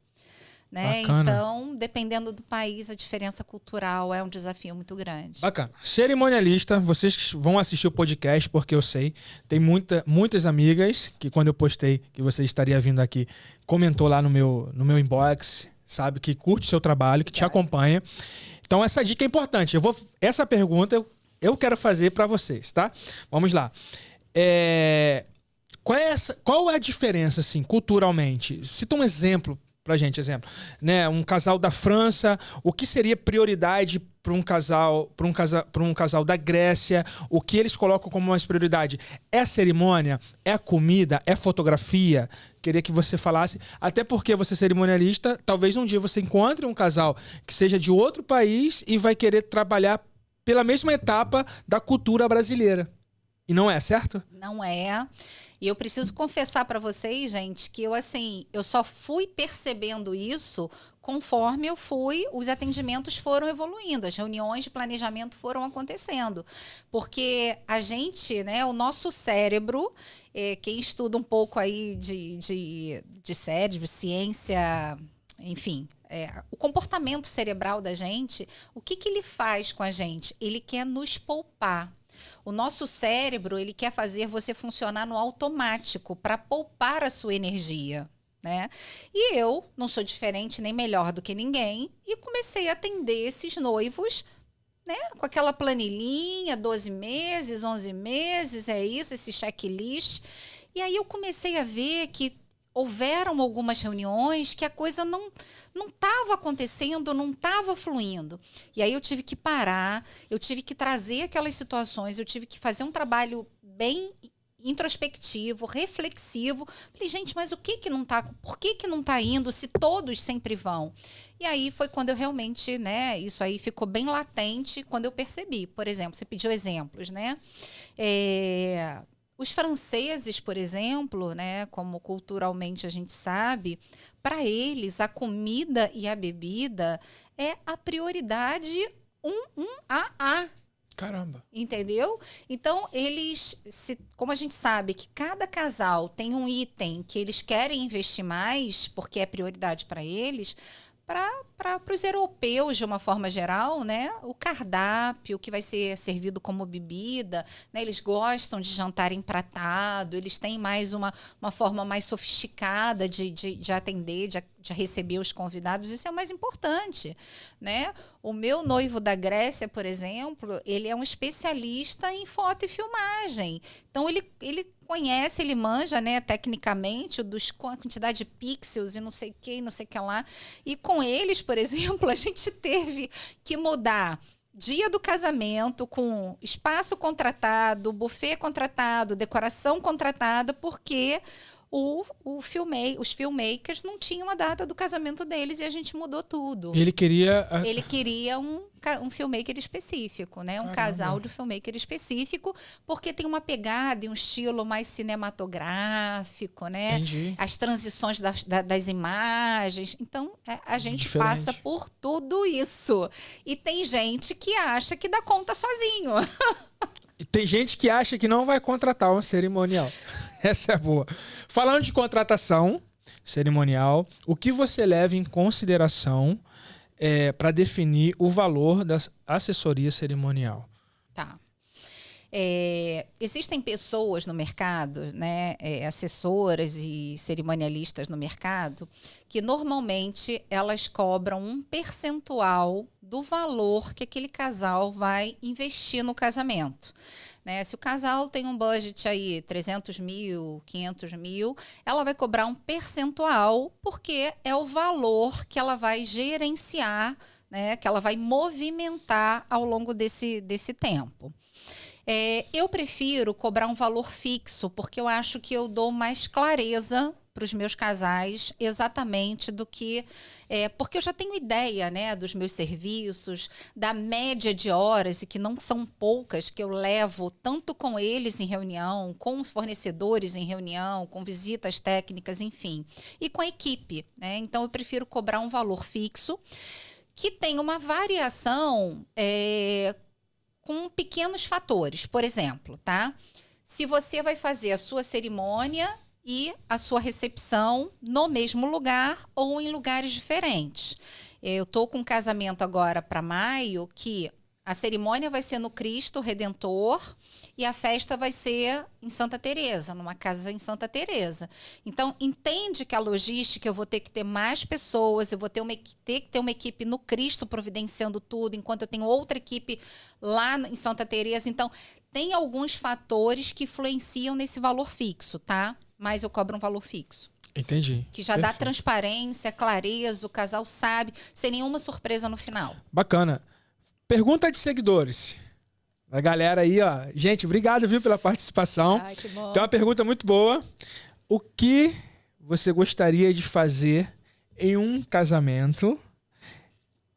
Né? Então, dependendo do país, a diferença cultural é um desafio muito grande. Bacana. Cerimonialista, vocês vão assistir o podcast, porque eu sei, tem muitas amigas que quando eu postei que você estaria vindo aqui, comentou lá no meu inbox, sabe, que curte o seu trabalho, que te acompanha. Então, essa dica é importante. Essa pergunta eu quero fazer para vocês, tá? Vamos lá. Qual é a diferença, assim, culturalmente? Cita um exemplo pra gente, né? Um casal da França, o que seria prioridade para um casal da Grécia? O que eles colocam como mais prioridade? É a cerimônia? É a comida? É fotografia? Queria que você falasse, até porque você é cerimonialista, talvez um dia você encontre um casal que seja de outro país e vai querer trabalhar pela mesma etapa da cultura brasileira. E não é, certo? Não é. E eu preciso confessar para vocês, gente, que eu só fui percebendo isso conforme os atendimentos foram evoluindo, as reuniões de planejamento foram acontecendo. Porque a gente, né, o nosso cérebro, quem estuda um pouco aí de cérebro, ciência, enfim, o comportamento cerebral da gente, o que ele faz com a gente? Ele quer nos poupar. O nosso cérebro, ele quer fazer você funcionar no automático para poupar a sua energia, né? E eu não sou diferente nem melhor do que ninguém e comecei a atender esses noivos, né, com aquela planilhinha, 12 meses, 11 meses, é isso, esse checklist. E aí eu comecei a ver que houveram algumas reuniões que a coisa não estava acontecendo, não estava fluindo. E aí eu tive que parar, eu tive que trazer aquelas situações, eu tive que fazer um trabalho bem introspectivo, reflexivo. Falei, gente, mas o que não tá, por que não tá indo se todos sempre vão? E aí foi quando eu realmente, né, isso aí ficou bem latente quando eu percebi. Por exemplo, você pediu exemplos, né? Os franceses, por exemplo, né, como culturalmente a gente sabe, para eles a comida e a bebida é a prioridade 1A. Caramba. Entendeu? Então, como a gente sabe que cada casal tem um item que eles querem investir mais, porque é prioridade para eles, para os europeus, de uma forma geral, né, o cardápio que vai ser servido como bebida, né, eles gostam de jantar empratado, eles têm mais uma forma mais sofisticada de atender, de receber os convidados, isso é o mais importante, né? O meu noivo da Grécia, por exemplo, ele é um especialista em foto e filmagem. Então, ele conhece, ele manja, né, tecnicamente, a quantidade de pixels e não sei o que lá. E com eles, por exemplo, a gente teve que mudar dia do casamento com espaço contratado, buffet contratado, decoração contratada, porque os filmmakers não tinham a data do casamento deles e a gente mudou tudo. Ele queria um filmmaker específico, né? Caramba. Um casal de filmmaker específico, porque tem uma pegada e um estilo mais cinematográfico, né? Entendi. As transições das imagens. Então, a gente Diferente. passa por tudo isso. E tem gente que acha que dá conta sozinho. E tem gente que acha que não vai contratar um cerimonial. Essa é boa. Falando de contratação cerimonial, o que você leva em consideração para definir o valor da assessoria cerimonial? Tá. Existem pessoas no mercado, né, assessoras e cerimonialistas no mercado, que normalmente elas cobram um percentual do valor que aquele casal vai investir no casamento. Né? Se o casal tem um budget aí, 300 mil, 500 mil, ela vai cobrar um percentual porque é o valor que ela vai gerenciar, né, que ela vai movimentar ao longo desse tempo. Eu prefiro cobrar um valor fixo, porque eu acho que eu dou mais clareza para os meus casais exatamente do que... porque eu já tenho ideia, né, dos meus serviços, da média de horas, e que não são poucas, que eu levo tanto com eles em reunião, com os fornecedores em reunião, com visitas técnicas, enfim, e com a equipe, né? Então, eu prefiro cobrar um valor fixo, que tem uma variação... com pequenos fatores. Por exemplo, tá? Se você vai fazer a sua cerimônia e a sua recepção no mesmo lugar ou em lugares diferentes. Eu estou com um casamento agora para maio que a cerimônia vai ser no Cristo Redentor e a festa vai ser em Santa Teresa, numa casa em Santa Teresa. Então, entende que a logística, eu vou ter que ter mais pessoas, eu vou ter que ter uma equipe no Cristo providenciando tudo, enquanto eu tenho outra equipe lá em Santa Teresa. Então, tem alguns fatores que influenciam nesse valor fixo, tá? Mas eu cobro um valor fixo. Entendi. Que já dá transparência, clareza, o casal sabe, sem nenhuma surpresa no final. Bacana. Pergunta de seguidores. A galera aí, ó. Gente, obrigado, viu, pela participação. Ai, que bom. Tem uma pergunta muito boa. O que você gostaria de fazer em um casamento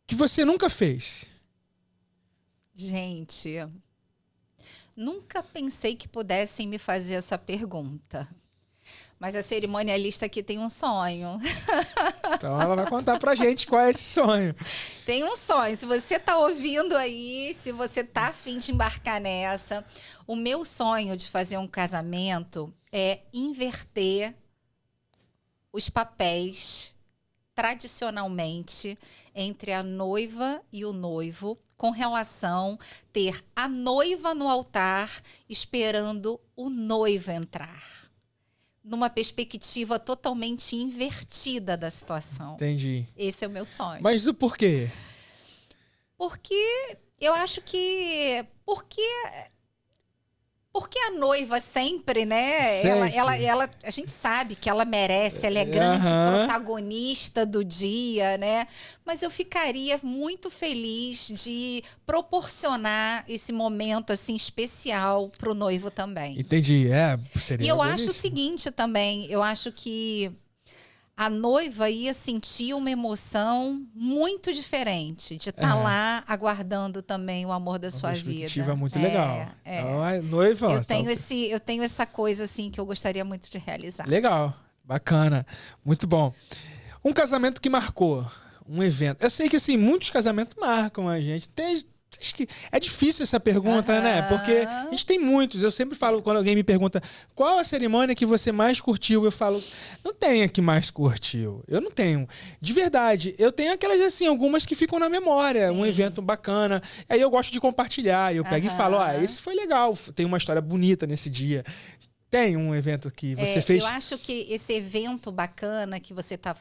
que você nunca fez? Gente, nunca pensei que pudessem me fazer essa pergunta. Mas a cerimonialista aqui tem um sonho. Então ela vai contar pra gente qual é esse sonho. Tem um sonho. Se você tá ouvindo aí, se você tá a fim de embarcar nessa, o meu sonho de fazer um casamento é inverter os papéis tradicionalmente entre a noiva e o noivo com relação ter a noiva no altar esperando o noivo entrar. Numa perspectiva totalmente invertida da situação. Entendi. Esse é o meu sonho. Mas o porquê? Porque eu acho que... Porque a noiva sempre, né? Sempre. A gente sabe que ela merece, ela é grande protagonista do dia, né? Mas eu ficaria muito feliz de proporcionar esse momento assim especial pro noivo também. Entendi, seria. E eu belíssimo. acho o seguinte também, eu acho que a noiva ia sentir uma emoção muito diferente de estar lá aguardando também o amor da sua vida. Perspectiva muito legal. Noiva, eu tenho essa coisa assim que eu gostaria muito de realizar. Legal, bacana, muito bom. Um casamento que marcou, um evento. Eu sei que assim muitos casamentos marcam a gente. Acho que é difícil essa pergunta, né? Porque a gente tem muitos. Eu sempre falo, quando alguém me pergunta qual a cerimônia que você mais curtiu, eu falo, não tem a que mais curtiu. Eu não tenho. De verdade, eu tenho aquelas assim, algumas que ficam na memória. Sim. Um evento bacana. Aí eu gosto de compartilhar. Eu pego e falo, esse foi legal. Tem uma história bonita nesse dia. Tem um evento que você fez? Eu acho que esse evento bacana que você está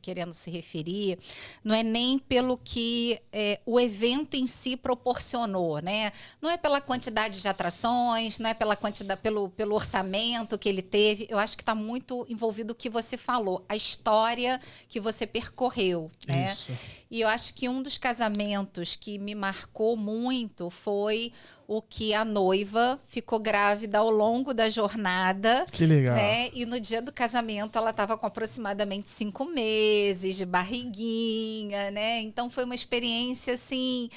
querendo se referir não é nem pelo que o evento em si proporcionou, né? Não é pela quantidade de atrações, não é pela quantidade, pelo orçamento que ele teve. Eu acho que está muito envolvido o que você falou, a história que você percorreu, né? Isso. E eu acho que um dos casamentos que me marcou muito foi o que a noiva ficou grávida ao longo da jornada. Que legal. Né? E no dia do casamento ela estava com aproximadamente 5 meses de barriguinha, né? Então foi uma experiência assim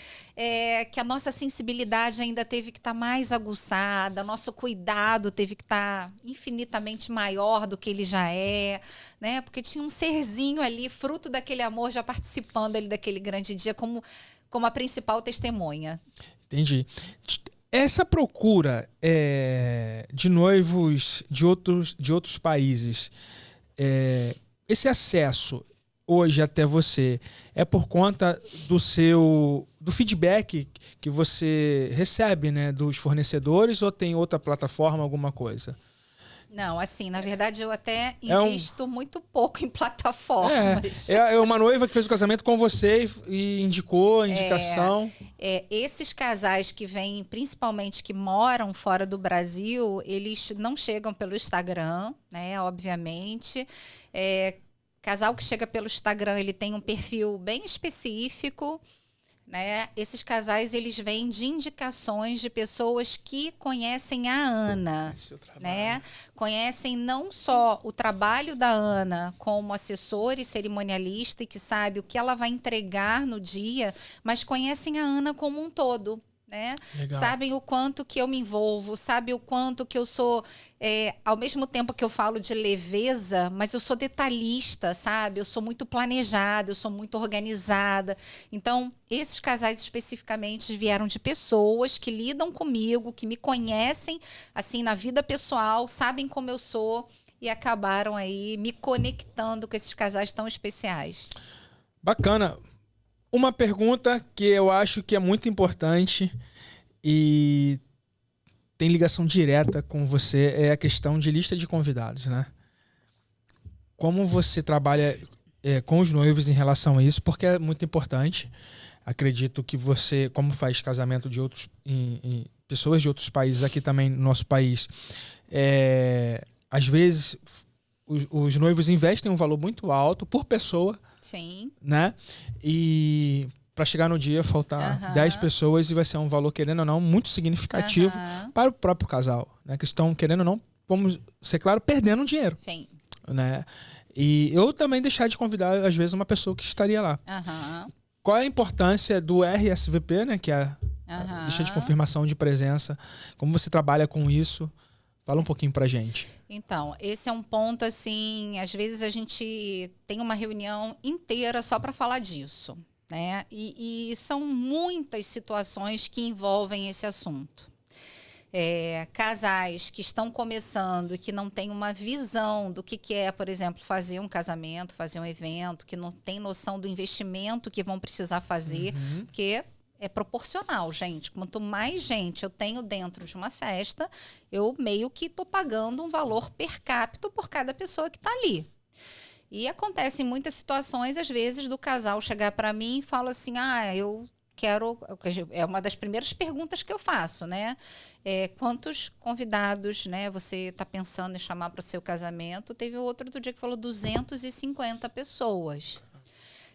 que a nossa sensibilidade ainda teve que estar mais aguçada, nosso cuidado teve que estar infinitamente maior do que ele já é, né? Porque tinha um serzinho ali, fruto daquele amor, já participando ali daquele grande dia como a principal testemunha. Entendi. Essa procura de noivos de outros países, esse acesso hoje até você é por conta do feedback que você recebe, né, dos fornecedores, ou tem outra plataforma, alguma coisa? Não, assim, na verdade eu até invisto muito pouco em plataformas. É uma noiva que fez o casamento com você e indicou a indicação. Esses casais que vêm, principalmente que moram fora do Brasil, eles não chegam pelo Instagram, né, obviamente. Casal que chega pelo Instagram, ele tem um perfil bem específico, né? Esses casais, eles vêm de indicações de pessoas que conhecem a Ana, né? Conhecem não só o trabalho da Ana como assessora e cerimonialista e que sabe o que ela vai entregar no dia, mas conhecem a Ana como um todo. Né? Sabem o quanto que eu me envolvo, sabem o quanto que eu sou, ao mesmo tempo que eu falo de leveza, mas eu sou detalhista, sabe? Eu sou muito planejada, eu sou muito organizada. Então, esses casais especificamente vieram de pessoas que lidam comigo, que me conhecem assim na vida pessoal, sabem como eu sou e acabaram aí me conectando com esses casais tão especiais. Bacana. Uma pergunta que eu acho que é muito importante e tem ligação direta com você é a questão de lista de convidados, né? Como você trabalha com os noivos em relação a isso? Porque é muito importante. Acredito que você, como faz casamento de outros pessoas de outros países aqui também no nosso país, às vezes os noivos investem um valor muito alto por pessoa. Sim. Né? E para chegar no dia faltar 10 pessoas e vai ser um valor, querendo ou não, muito significativo para o próprio casal, né? Que estão, querendo ou não, vamos ser claro, perdendo dinheiro. Sim. Né? E eu também deixar de convidar, às vezes, uma pessoa que estaria lá. Qual é a importância do RSVP, né? Que é a lista de confirmação de presença? Como você trabalha com isso? Fala um pouquinho pra gente. Então, esse é um ponto, assim, às vezes a gente tem uma reunião inteira só para falar disso, né? E são muitas situações que envolvem esse assunto. casais que estão começando e que não têm uma visão do que é, por exemplo, fazer um casamento, fazer um evento, que não tem noção do investimento que vão precisar fazer, porque é proporcional, gente. Quanto mais gente eu tenho dentro de uma festa, eu meio que estou pagando um valor per capita por cada pessoa que está ali. E acontecem muitas situações, às vezes, do casal chegar para mim e falar assim, eu quero... É uma das primeiras perguntas que eu faço, né? Quantos convidados, né, você está pensando em chamar para o seu casamento? Teve outro do dia que falou 250 pessoas.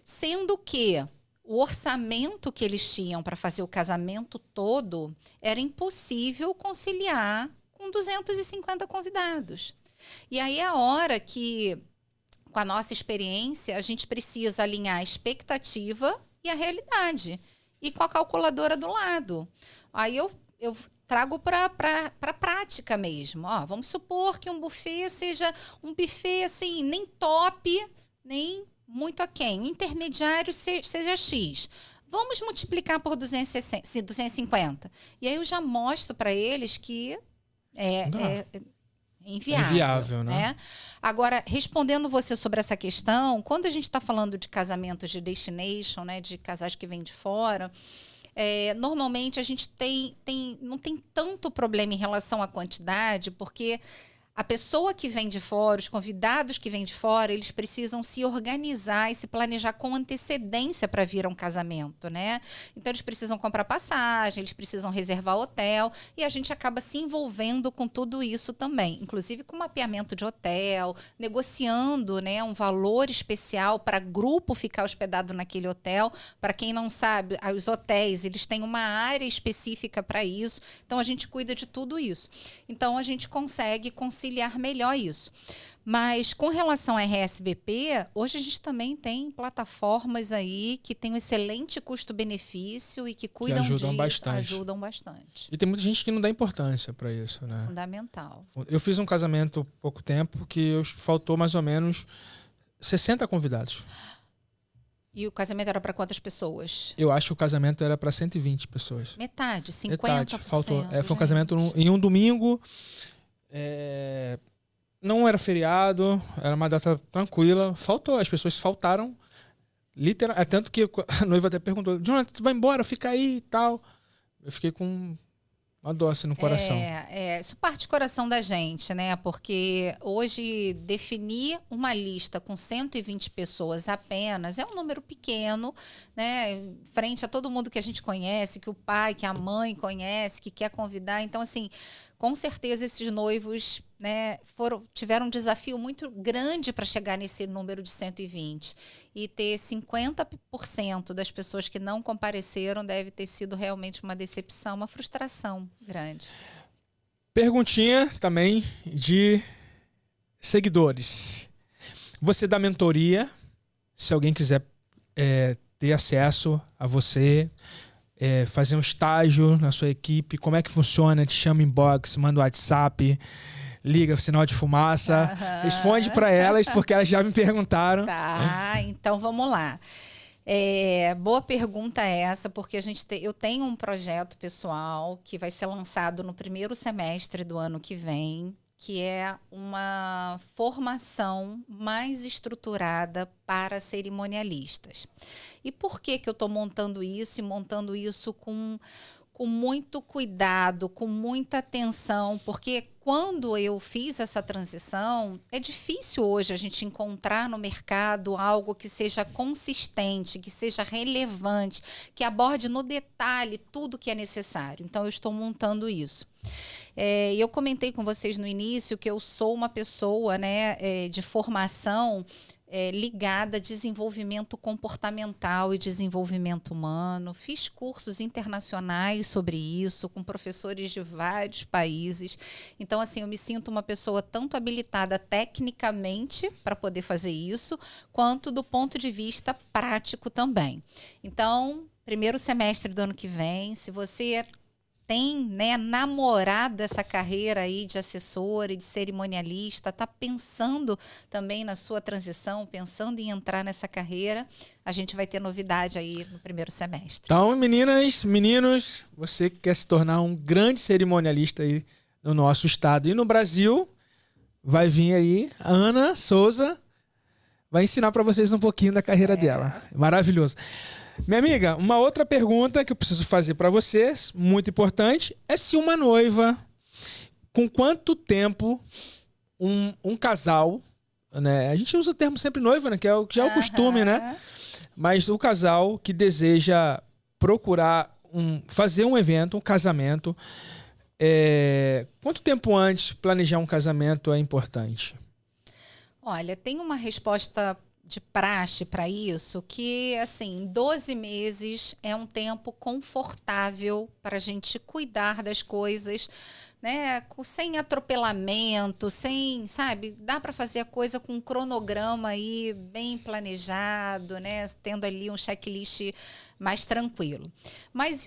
Sendo que o orçamento que eles tinham para fazer o casamento todo era impossível conciliar com 250 convidados. E aí é a hora que, com a nossa experiência, a gente precisa alinhar a expectativa e a realidade. E com a calculadora do lado. Aí eu trago para a prática mesmo. Vamos supor que um buffet seja um buffet assim, nem top, nem muito aquém. O intermediário seja X. Vamos multiplicar por 250. E aí eu já mostro para eles que é inviável, né? Agora, respondendo você sobre essa questão, quando a gente está falando de casamentos de destination, né, de casais que vêm de fora, normalmente a gente não tem tanto problema em relação à quantidade, porque a pessoa que vem de fora, os convidados que vêm de fora, eles precisam se organizar e se planejar com antecedência para vir a um casamento, né? Então, eles precisam comprar passagem, eles precisam reservar hotel, e a gente acaba se envolvendo com tudo isso também, inclusive com mapeamento de hotel, negociando, né, um valor especial para grupo ficar hospedado naquele hotel. Para quem não sabe, os hotéis, eles têm uma área específica para isso, então a gente cuida de tudo isso. Então, a gente consegue conciliar melhor isso. Mas com relação à RSVP, hoje a gente também tem plataformas aí que têm um excelente custo-benefício e que cuidam disso, ajudam bastante. E tem muita gente que não dá importância para isso, né? Fundamental. Eu fiz um casamento há pouco tempo que faltou mais ou menos 60 convidados. E o casamento era para quantas pessoas? Eu acho que o casamento era para 120 pessoas. Metade, 50%. Metade, faltou. Foi um casamento em um domingo. Não era feriado, era uma data tranquila. As pessoas faltaram. Literalmente. Tanto que a noiva até perguntou: Jonathan, tu vai embora, fica aí e tal. Eu fiquei com uma dor assim no coração. Isso parte do coração da gente, né? Porque hoje definir uma lista com 120 pessoas apenas é um número pequeno, né? Frente a todo mundo que a gente conhece, que o pai, que a mãe conhece, que quer convidar. Então, assim, com certeza esses noivos, né, tiveram um desafio muito grande para chegar nesse número de 120. E ter 50% das pessoas que não compareceram deve ter sido realmente uma decepção, uma frustração grande. Perguntinha também de seguidores. Você dá mentoria, se alguém quiser ter acesso a você, fazer um estágio na sua equipe, como é que funciona? Te chama inbox, manda um WhatsApp, liga, sinal de fumaça. Responde para elas, porque elas já me perguntaram. Tá, então vamos lá. Boa pergunta essa, porque eu tenho um projeto pessoal que vai ser lançado no primeiro semestre do ano que vem, que é uma formação mais estruturada para cerimonialistas. E por que eu estou montando isso e montando isso com muito cuidado, com muita atenção? Porque quando eu fiz essa transição, é difícil hoje a gente encontrar no mercado algo que seja consistente, que seja relevante, que aborde no detalhe tudo que é necessário. Então, eu estou montando isso. Eu comentei com vocês no início que eu sou uma pessoa, né, de formação ligada a desenvolvimento comportamental e desenvolvimento humano. Fiz cursos internacionais sobre isso, com professores de vários países. Então, assim, eu me sinto uma pessoa tanto habilitada tecnicamente para poder fazer isso, quanto do ponto de vista prático também. Então, primeiro semestre do ano que vem, se você tem, né, namorado essa carreira aí de assessora e de cerimonialista, está pensando também na sua transição, pensando em entrar nessa carreira, a gente vai ter novidade aí no primeiro semestre. Então, meninas, meninos, você que quer se tornar um grande cerimonialista aí no nosso estado e no Brasil, vai vir aí a Ana Souza, vai ensinar para vocês um pouquinho da carreira dela. Maravilhoso. Minha amiga, uma outra pergunta que eu preciso fazer para vocês, muito importante, é se uma noiva, com quanto tempo um casal, né? A gente usa o termo sempre noiva, né? Que já é o costume, né? Mas o casal que deseja procurar fazer um evento, um casamento, quanto tempo antes planejar um casamento é importante? Olha, tem uma resposta de praxe para isso, que assim, 12 meses é um tempo confortável para a gente cuidar das coisas, né? Sem atropelamento, sem, sabe, dá para fazer a coisa com um cronograma aí bem planejado, né? Tendo ali um checklist mais tranquilo. Mas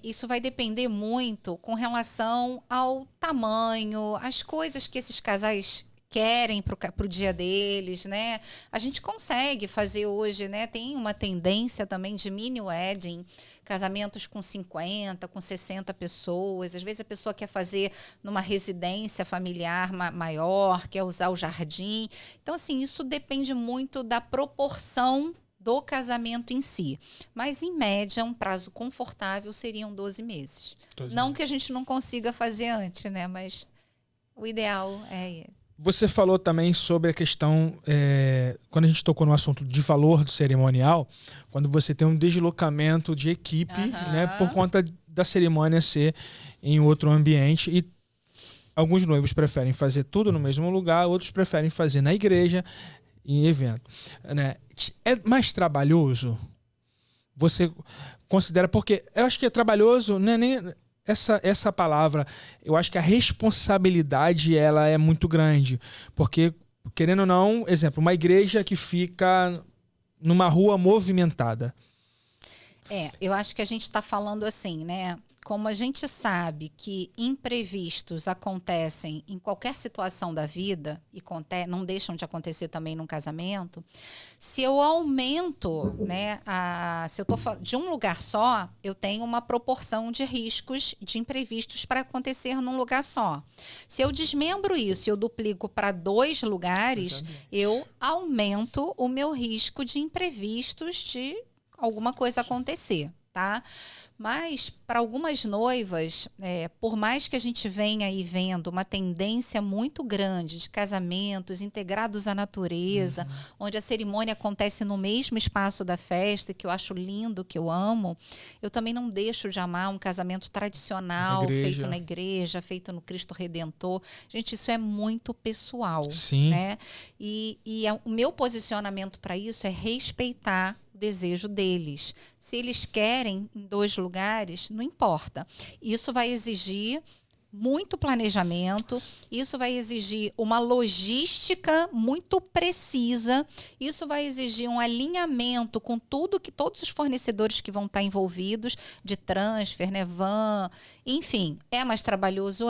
isso vai depender muito com relação ao tamanho, as coisas que esses casais querem para o dia deles, né? A gente consegue fazer hoje, né? Tem uma tendência também de mini wedding, casamentos com 50, com 60 pessoas. Às vezes a pessoa quer fazer numa residência familiar maior, quer usar o jardim. Então, assim, isso depende muito da proporção do casamento em si. Mas, em média, um prazo confortável seriam 12 meses. 12 não meses. Que a gente não consiga fazer antes, né? Mas o ideal é... Você falou também sobre a questão, quando a gente tocou no assunto de valor do cerimonial, quando você tem um deslocamento de equipe, né, por conta da cerimônia ser em outro ambiente, e alguns noivos preferem fazer tudo no mesmo lugar, outros preferem fazer na igreja, em evento, né? É mais trabalhoso? Você considera, porque eu acho que é trabalhoso, não é nem... Essa palavra, eu acho que a responsabilidade ela é muito grande, porque, querendo ou não, exemplo, uma igreja que fica numa rua movimentada. Eu acho que a gente está falando assim, né? Como a gente sabe que imprevistos acontecem em qualquer situação da vida, e não deixam de acontecer também num casamento, se eu aumento, né, se eu estou de um lugar só, eu tenho uma proporção de riscos de imprevistos para acontecer num lugar só. Se eu desmembro isso e eu duplico para 2 lugares, eu aumento o meu risco de imprevistos de alguma coisa acontecer, tá? Mas, para algumas noivas, por mais que a gente venha aí vendo uma tendência muito grande de casamentos integrados à natureza, onde a cerimônia acontece no mesmo espaço da festa, que eu acho lindo, que eu amo, eu também não deixo de amar um casamento tradicional, feito na igreja, feito no Cristo Redentor. Gente, isso é muito pessoal. Sim. Né? E o meu posicionamento para isso é respeitar desejo deles. Se eles querem em 2 lugares, não importa. Isso vai exigir muito planejamento, isso vai exigir uma logística muito precisa, isso vai exigir um alinhamento com todos os fornecedores que vão estar envolvidos, de transfer, né, van, enfim, é mais trabalhoso,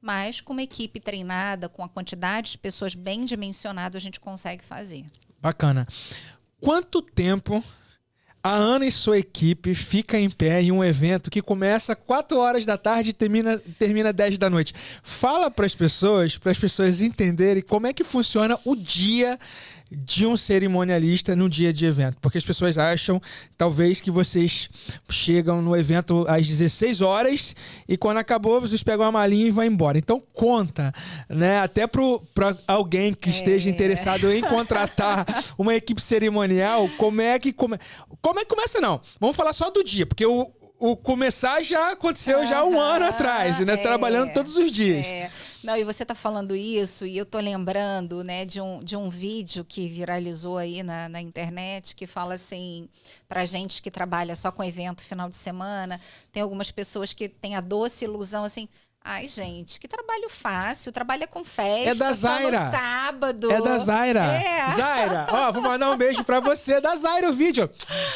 mas com uma equipe treinada, com a quantidade de pessoas bem dimensionada, a gente consegue fazer. Bacana. Quanto tempo a Ana e sua equipe fica em pé em um evento que começa 4 horas da tarde e termina 10 da noite? Fala para as pessoas entenderem como é que funciona o dia de um cerimonialista no dia de evento. Porque as pessoas acham, talvez, que vocês chegam no evento às 16 horas e quando acabou, vocês pegam a malinha e vão embora. Então, conta, né? Até para alguém que esteja interessado em contratar uma equipe cerimonial, como é que começa, não. Vamos falar só do dia, porque o começar já aconteceu já 1 ano atrás, né? Trabalhando todos os dias. Não, e você está falando isso, e eu tô lembrando, né, de um vídeo que viralizou aí na internet, que fala assim, pra gente que trabalha só com evento final de semana, tem algumas pessoas que têm a doce ilusão assim, Ai, gente, que trabalho fácil. Trabalha com festa. É da Zaira. Só no sábado. É da Zaira. É. Zaira, ó, vou mandar um beijo pra você. Da Zaira o vídeo.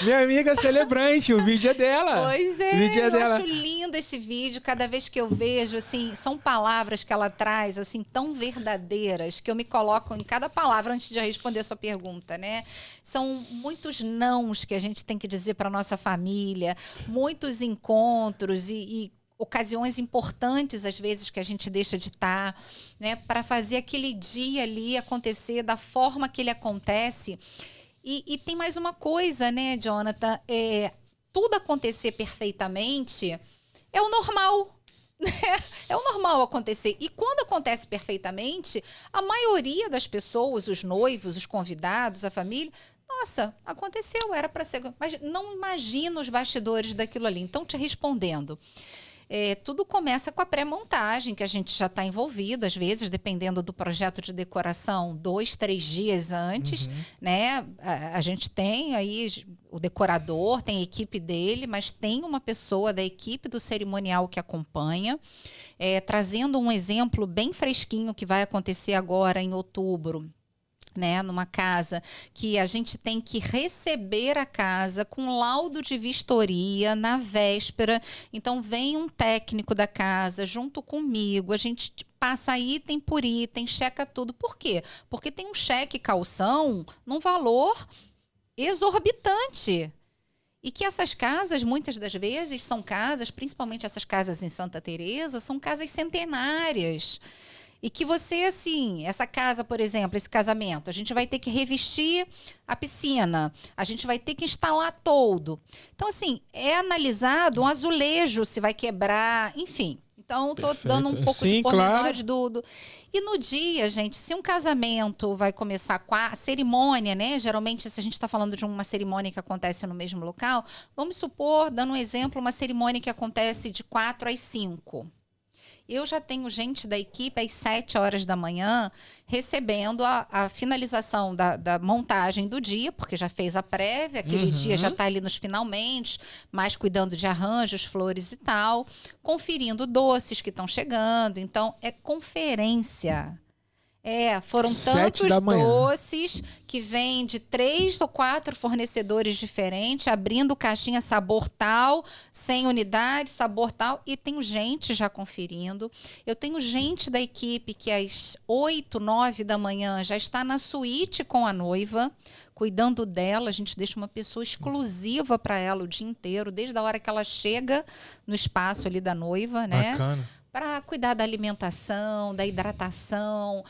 Minha amiga celebrante, o vídeo é dela. Pois é, o vídeo é eu dela. acho lindo esse vídeo. Cada vez que eu vejo, assim, são palavras que ela traz, assim, tão verdadeiras, que eu me coloco em cada palavra antes de responder a sua pergunta, né? São muitos nãos que a gente tem que dizer pra nossa família, muitos encontros e ocasiões importantes, às vezes, que a gente deixa de estar, né, para fazer aquele dia ali acontecer da forma que ele acontece. E tem mais uma coisa, né, Jonathan? Tudo acontecer perfeitamente é o normal. É o normal acontecer. E quando acontece perfeitamente, a maioria das pessoas, os noivos, os convidados, a família, nossa, aconteceu, era para ser. Mas não imagina os bastidores daquilo ali. Então, te respondendo. Tudo começa com a pré-montagem, que a gente já está envolvido, às vezes, dependendo do projeto de decoração, 2, 3 dias antes, né? A gente tem aí o decorador, tem a equipe dele, mas tem uma pessoa da equipe do cerimonial que acompanha, trazendo um exemplo bem fresquinho que vai acontecer agora em outubro. Né, numa casa que a gente tem que receber a casa com laudo de vistoria na véspera. Então vem um técnico da casa junto comigo, a gente passa item por item, checa tudo. Por quê? Porque tem um cheque caução num valor exorbitante. E que essas casas, muitas das vezes, são casas, principalmente essas casas em Santa Teresa, são casas centenárias. E que você, assim, essa casa, por exemplo, esse casamento, a gente vai ter que revestir a piscina, a gente vai ter que instalar todo. Então, assim, é analisado um azulejo, se vai quebrar, enfim. Então, estou dando um pouco de pormenores do... E no dia, gente, se um casamento vai começar com a cerimônia, né? Geralmente, se a gente está falando de uma cerimônia que acontece no mesmo local, vamos supor, dando um exemplo, uma cerimônia que acontece de 4 às 5. Eu já tenho gente da equipe às 7 horas da manhã recebendo a finalização da montagem do dia, porque já fez a prévia, aquele dia já está ali nos finalmente, mas cuidando de arranjos, flores e tal, conferindo doces que estão chegando. Então, é conferência. Foram tantos doces que vêm de 3 ou 4 fornecedores diferentes, abrindo caixinha sabor tal, 100 unidades, sabor tal, e tenho gente já conferindo. Eu tenho gente da equipe que às 8, 9 da manhã já está na suíte com a noiva, cuidando dela. A gente deixa uma pessoa exclusiva para ela o dia inteiro, desde a hora que ela chega no espaço ali da noiva, né? Bacana. Para cuidar da alimentação, da hidratação,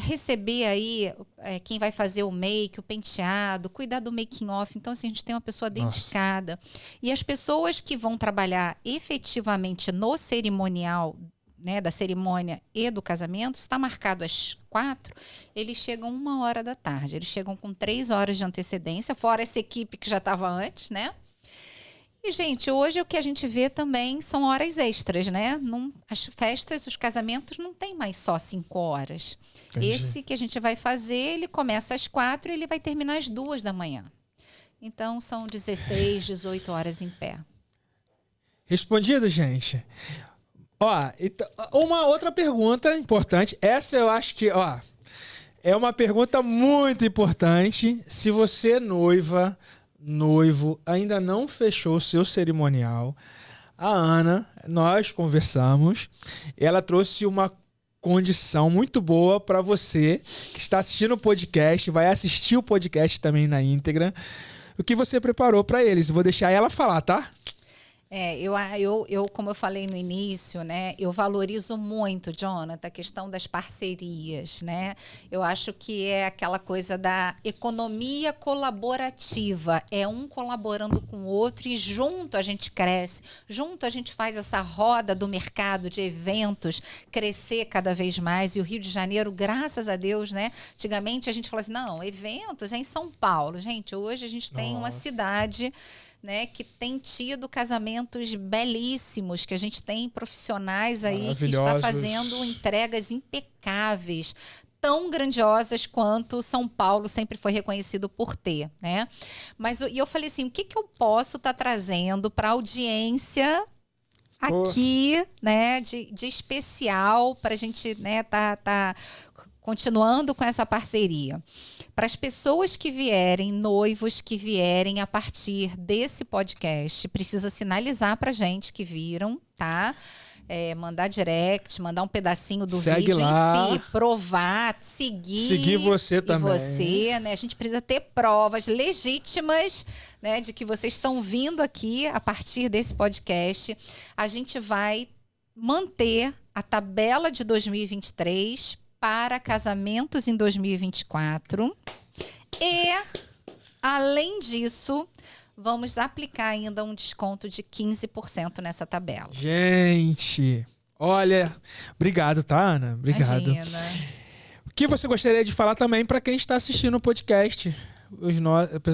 receber aí quem vai fazer o make, o penteado, cuidar do making off. Então, assim, a gente tem uma pessoa dedicada. E as pessoas que vão trabalhar efetivamente no cerimonial, né, da cerimônia e do casamento, está marcado às 4, eles chegam 1 hora da tarde. Eles chegam com 3 horas de antecedência, fora essa equipe que já estava antes, né? E, gente, hoje o que a gente vê também são horas extras, né? As festas, os casamentos não tem mais só 5 horas. Entendi. Esse que a gente vai fazer, ele começa às 4 e ele vai terminar às 2 da manhã. Então, são 16, 18 horas em pé. Respondido, gente? Ó, então, uma outra pergunta importante. Essa eu acho que, é uma pergunta muito importante. Se você, noivo, ainda não fechou o seu cerimonial, a Ana, nós conversamos, ela trouxe uma condição muito boa para você que está assistindo o podcast, vai assistir o podcast também na íntegra, o que você preparou para eles. Eu vou deixar ela falar, tá? Eu, como eu falei no início, né, eu valorizo muito, Jonathan, a questão das parcerias, né? Eu acho que é aquela coisa da economia colaborativa, é um colaborando com o outro e junto a gente cresce, junto a gente faz essa roda do mercado de eventos crescer cada vez mais. E o Rio de Janeiro, graças a Deus, né? Antigamente a gente falava assim, não, eventos é em São Paulo. Gente, hoje a gente tem uma cidade, né, que tem tido casamentos belíssimos, que a gente tem profissionais aí que está fazendo entregas impecáveis, tão grandiosas quanto São Paulo sempre foi reconhecido por ter, né? Mas eu falei assim, o que eu posso estar trazendo para a audiência aqui, né, de especial para a gente, né, tá continuando com essa parceria. Para as pessoas que vierem, noivos que vierem a partir desse podcast, precisa sinalizar para a gente que viram, tá? Mandar direct, mandar um pedacinho do Segue vídeo, lá. enfim, provar, seguir você também. Você, né? A gente precisa ter provas legítimas, né, de que vocês estão vindo aqui a partir desse podcast. A gente vai manter a tabela de 2023 para casamentos em 2024 e, além disso, vamos aplicar ainda um desconto de 15% nessa tabela. Gente, olha, obrigado, tá, Ana? Obrigado. Imagina. O que você gostaria de falar também para quem está assistindo o podcast?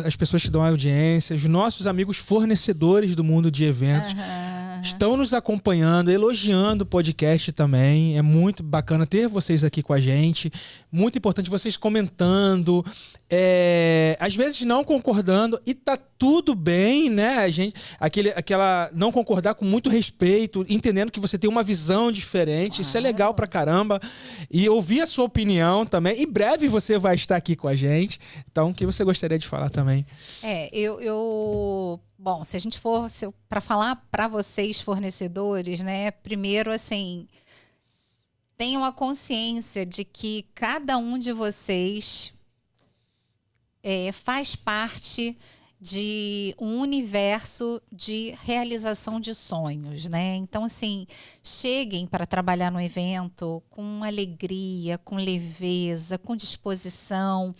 As pessoas que dão audiência, os nossos amigos fornecedores do mundo de eventos. Estão nos acompanhando, elogiando o podcast também. É muito bacana ter vocês aqui com a gente. Muito importante vocês comentando. Às vezes não concordando. E tá tudo bem, né? A gente, aquela não concordar com muito respeito, entendendo que você tem uma visão diferente. Claro. Isso é legal pra caramba. E ouvir a sua opinião também. Em breve você vai estar aqui com a gente. Então, o que você gostaria de falar também? Bom, se a gente for para falar para vocês, fornecedores, né? Primeiro, assim, tenham a consciência de que cada um de vocês faz parte de um universo de realização de sonhos, né? Então, assim, cheguem para trabalhar no evento com alegria, com leveza, com disposição,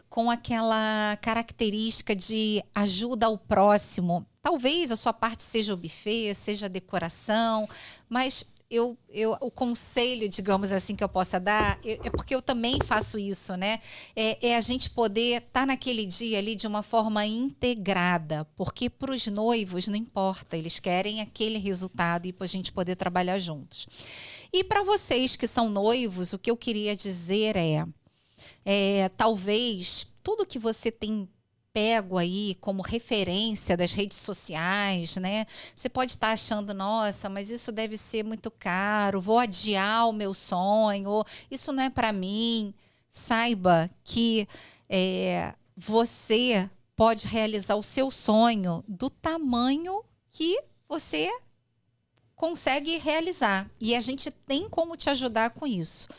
com aquela característica de ajuda ao próximo. Talvez a sua parte seja o buffet, seja a decoração, mas o conselho, digamos assim, que eu possa dar, é porque eu também faço isso, né? É a gente poder estar naquele dia ali de uma forma integrada, porque para os noivos não importa, eles querem aquele resultado e para a gente poder trabalhar juntos. E para vocês que são noivos, o que eu queria dizer talvez tudo que você tem pego aí como referência das redes sociais, né? Você pode estar achando, nossa, mas isso deve ser muito caro, vou adiar o meu sonho, isso não é para mim. Saiba que você pode realizar o seu sonho do tamanho que você consegue realizar. E a gente tem como te ajudar com isso.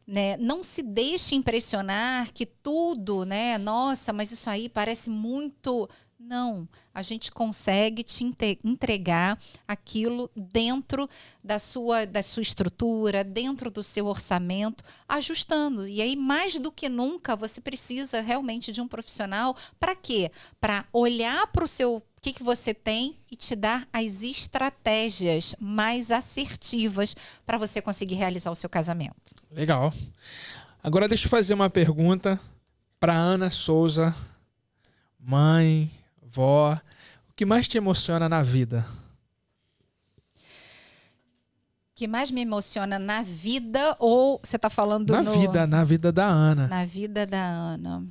Né? Não se deixe impressionar que tudo, né? Nossa, mas isso aí parece muito... Não, a gente consegue te entregar aquilo dentro da sua estrutura, dentro do seu orçamento, ajustando. E aí, mais do que nunca, você precisa realmente de um profissional. Para quê? Para olhar para o que você tem e te dar as estratégias mais assertivas para você conseguir realizar o seu casamento. Legal. Agora deixa eu fazer uma pergunta para Ana Souza, mãe, vó. O que mais te emociona na vida? O que mais me emociona na vida ou você está falando na vida da Ana? Na vida da Ana.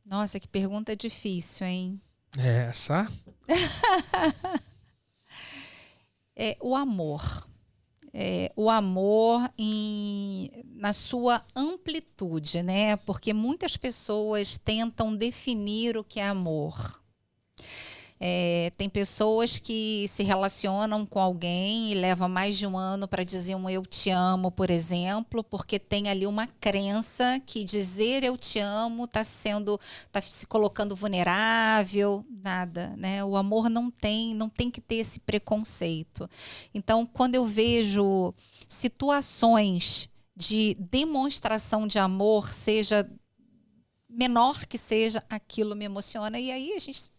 Nossa, que pergunta difícil, hein? Essa? O amor. O amor na sua amplitude, né? Porque muitas pessoas tentam definir o que é amor. Tem pessoas que se relacionam com alguém e levam mais de um ano para dizer um eu te amo, por exemplo, porque tem ali uma crença que dizer eu te amo tá se colocando vulnerável, nada, né? O amor não tem que ter esse preconceito. Então, quando eu vejo situações de demonstração de amor, seja menor que seja, aquilo me emociona. E aí a gente...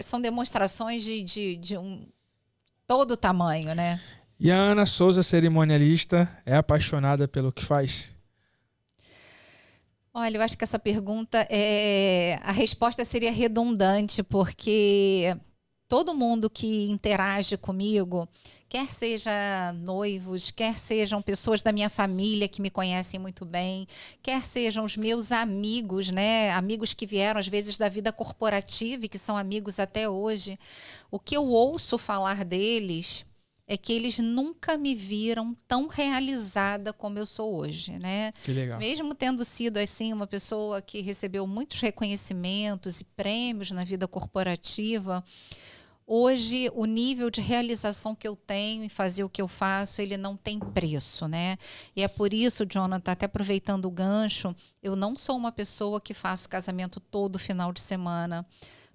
são demonstrações de todo tamanho, né? E a Ana Souza, cerimonialista, é apaixonada pelo que faz? Olha, eu acho que essa pergunta, a resposta seria redundante, porque todo mundo que interage comigo, quer seja noivos, quer sejam pessoas da minha família que me conhecem muito bem, quer sejam os meus amigos, né? Amigos que vieram às vezes da vida corporativa e que são amigos até hoje. O que eu ouço falar deles é que eles nunca me viram tão realizada como eu sou hoje, né? Que legal. Mesmo tendo sido assim uma pessoa que recebeu muitos reconhecimentos e prêmios na vida corporativa, hoje o nível de realização que eu tenho em fazer o que eu faço, ele não tem preço, né? E é por isso, Jonathan, até aproveitando o gancho, eu não sou uma pessoa que faço casamento todo final de semana.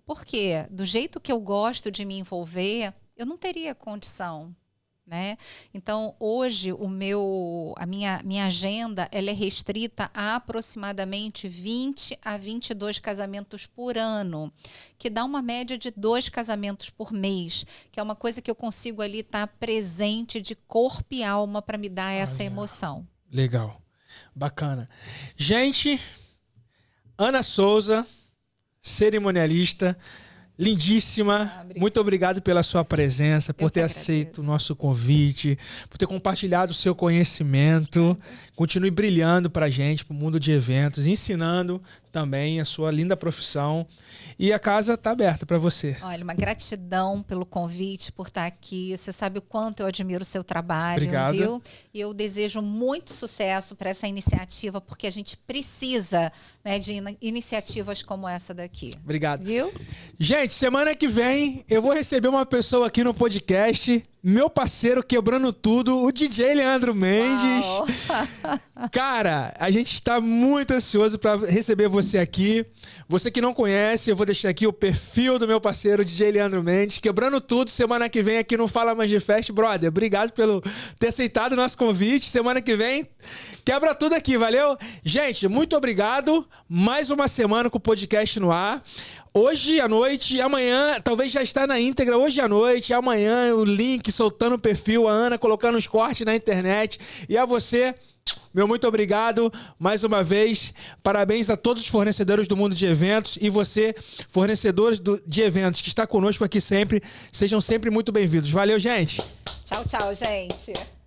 Por quê? Do jeito que eu gosto de me envolver, eu não teria condição, né? Então, hoje, a minha agenda ela é restrita a aproximadamente 20 a 22 casamentos por ano, que dá uma média de 2 casamentos por mês, que é uma coisa que eu consigo ali estar presente de corpo e alma para me dar essa emoção. Legal. Bacana. Gente, Ana Souza, cerimonialista, lindíssima, muito obrigado pela sua presença, por ter aceito o nosso convite, por ter compartilhado o seu conhecimento. Continue brilhando para a gente, para o mundo de eventos, ensinando também a sua linda profissão. E a casa está aberta para você. Olha, uma gratidão pelo convite, por estar aqui. Você sabe o quanto eu admiro o seu trabalho, obrigado. Viu? E eu desejo muito sucesso para essa iniciativa, porque a gente precisa, né, de iniciativas como essa daqui. Obrigado. Viu? Gente, semana que vem eu vou receber uma pessoa aqui no podcast, meu parceiro quebrando tudo, o DJ Leandro Mendes. Cara, a gente está muito ansioso para receber você aqui. Você que não conhece, eu vou deixar aqui o perfil do meu parceiro DJ Leandro Mendes, quebrando tudo. Semana que vem aqui no Fala Mais de Fest, brother. Obrigado pelo ter aceitado o nosso convite. Semana que vem quebra tudo aqui, valeu? Gente, muito obrigado. Mais uma semana com o podcast no ar. Hoje à noite, amanhã, talvez já está na íntegra, hoje à noite, amanhã, o link soltando o perfil, a Ana colocando os cortes na internet. E a você, meu muito obrigado mais uma vez. Parabéns a todos os fornecedores do mundo de eventos e você, fornecedores de eventos que está conosco aqui sempre, sejam sempre muito bem-vindos. Valeu, gente! Tchau, tchau, gente!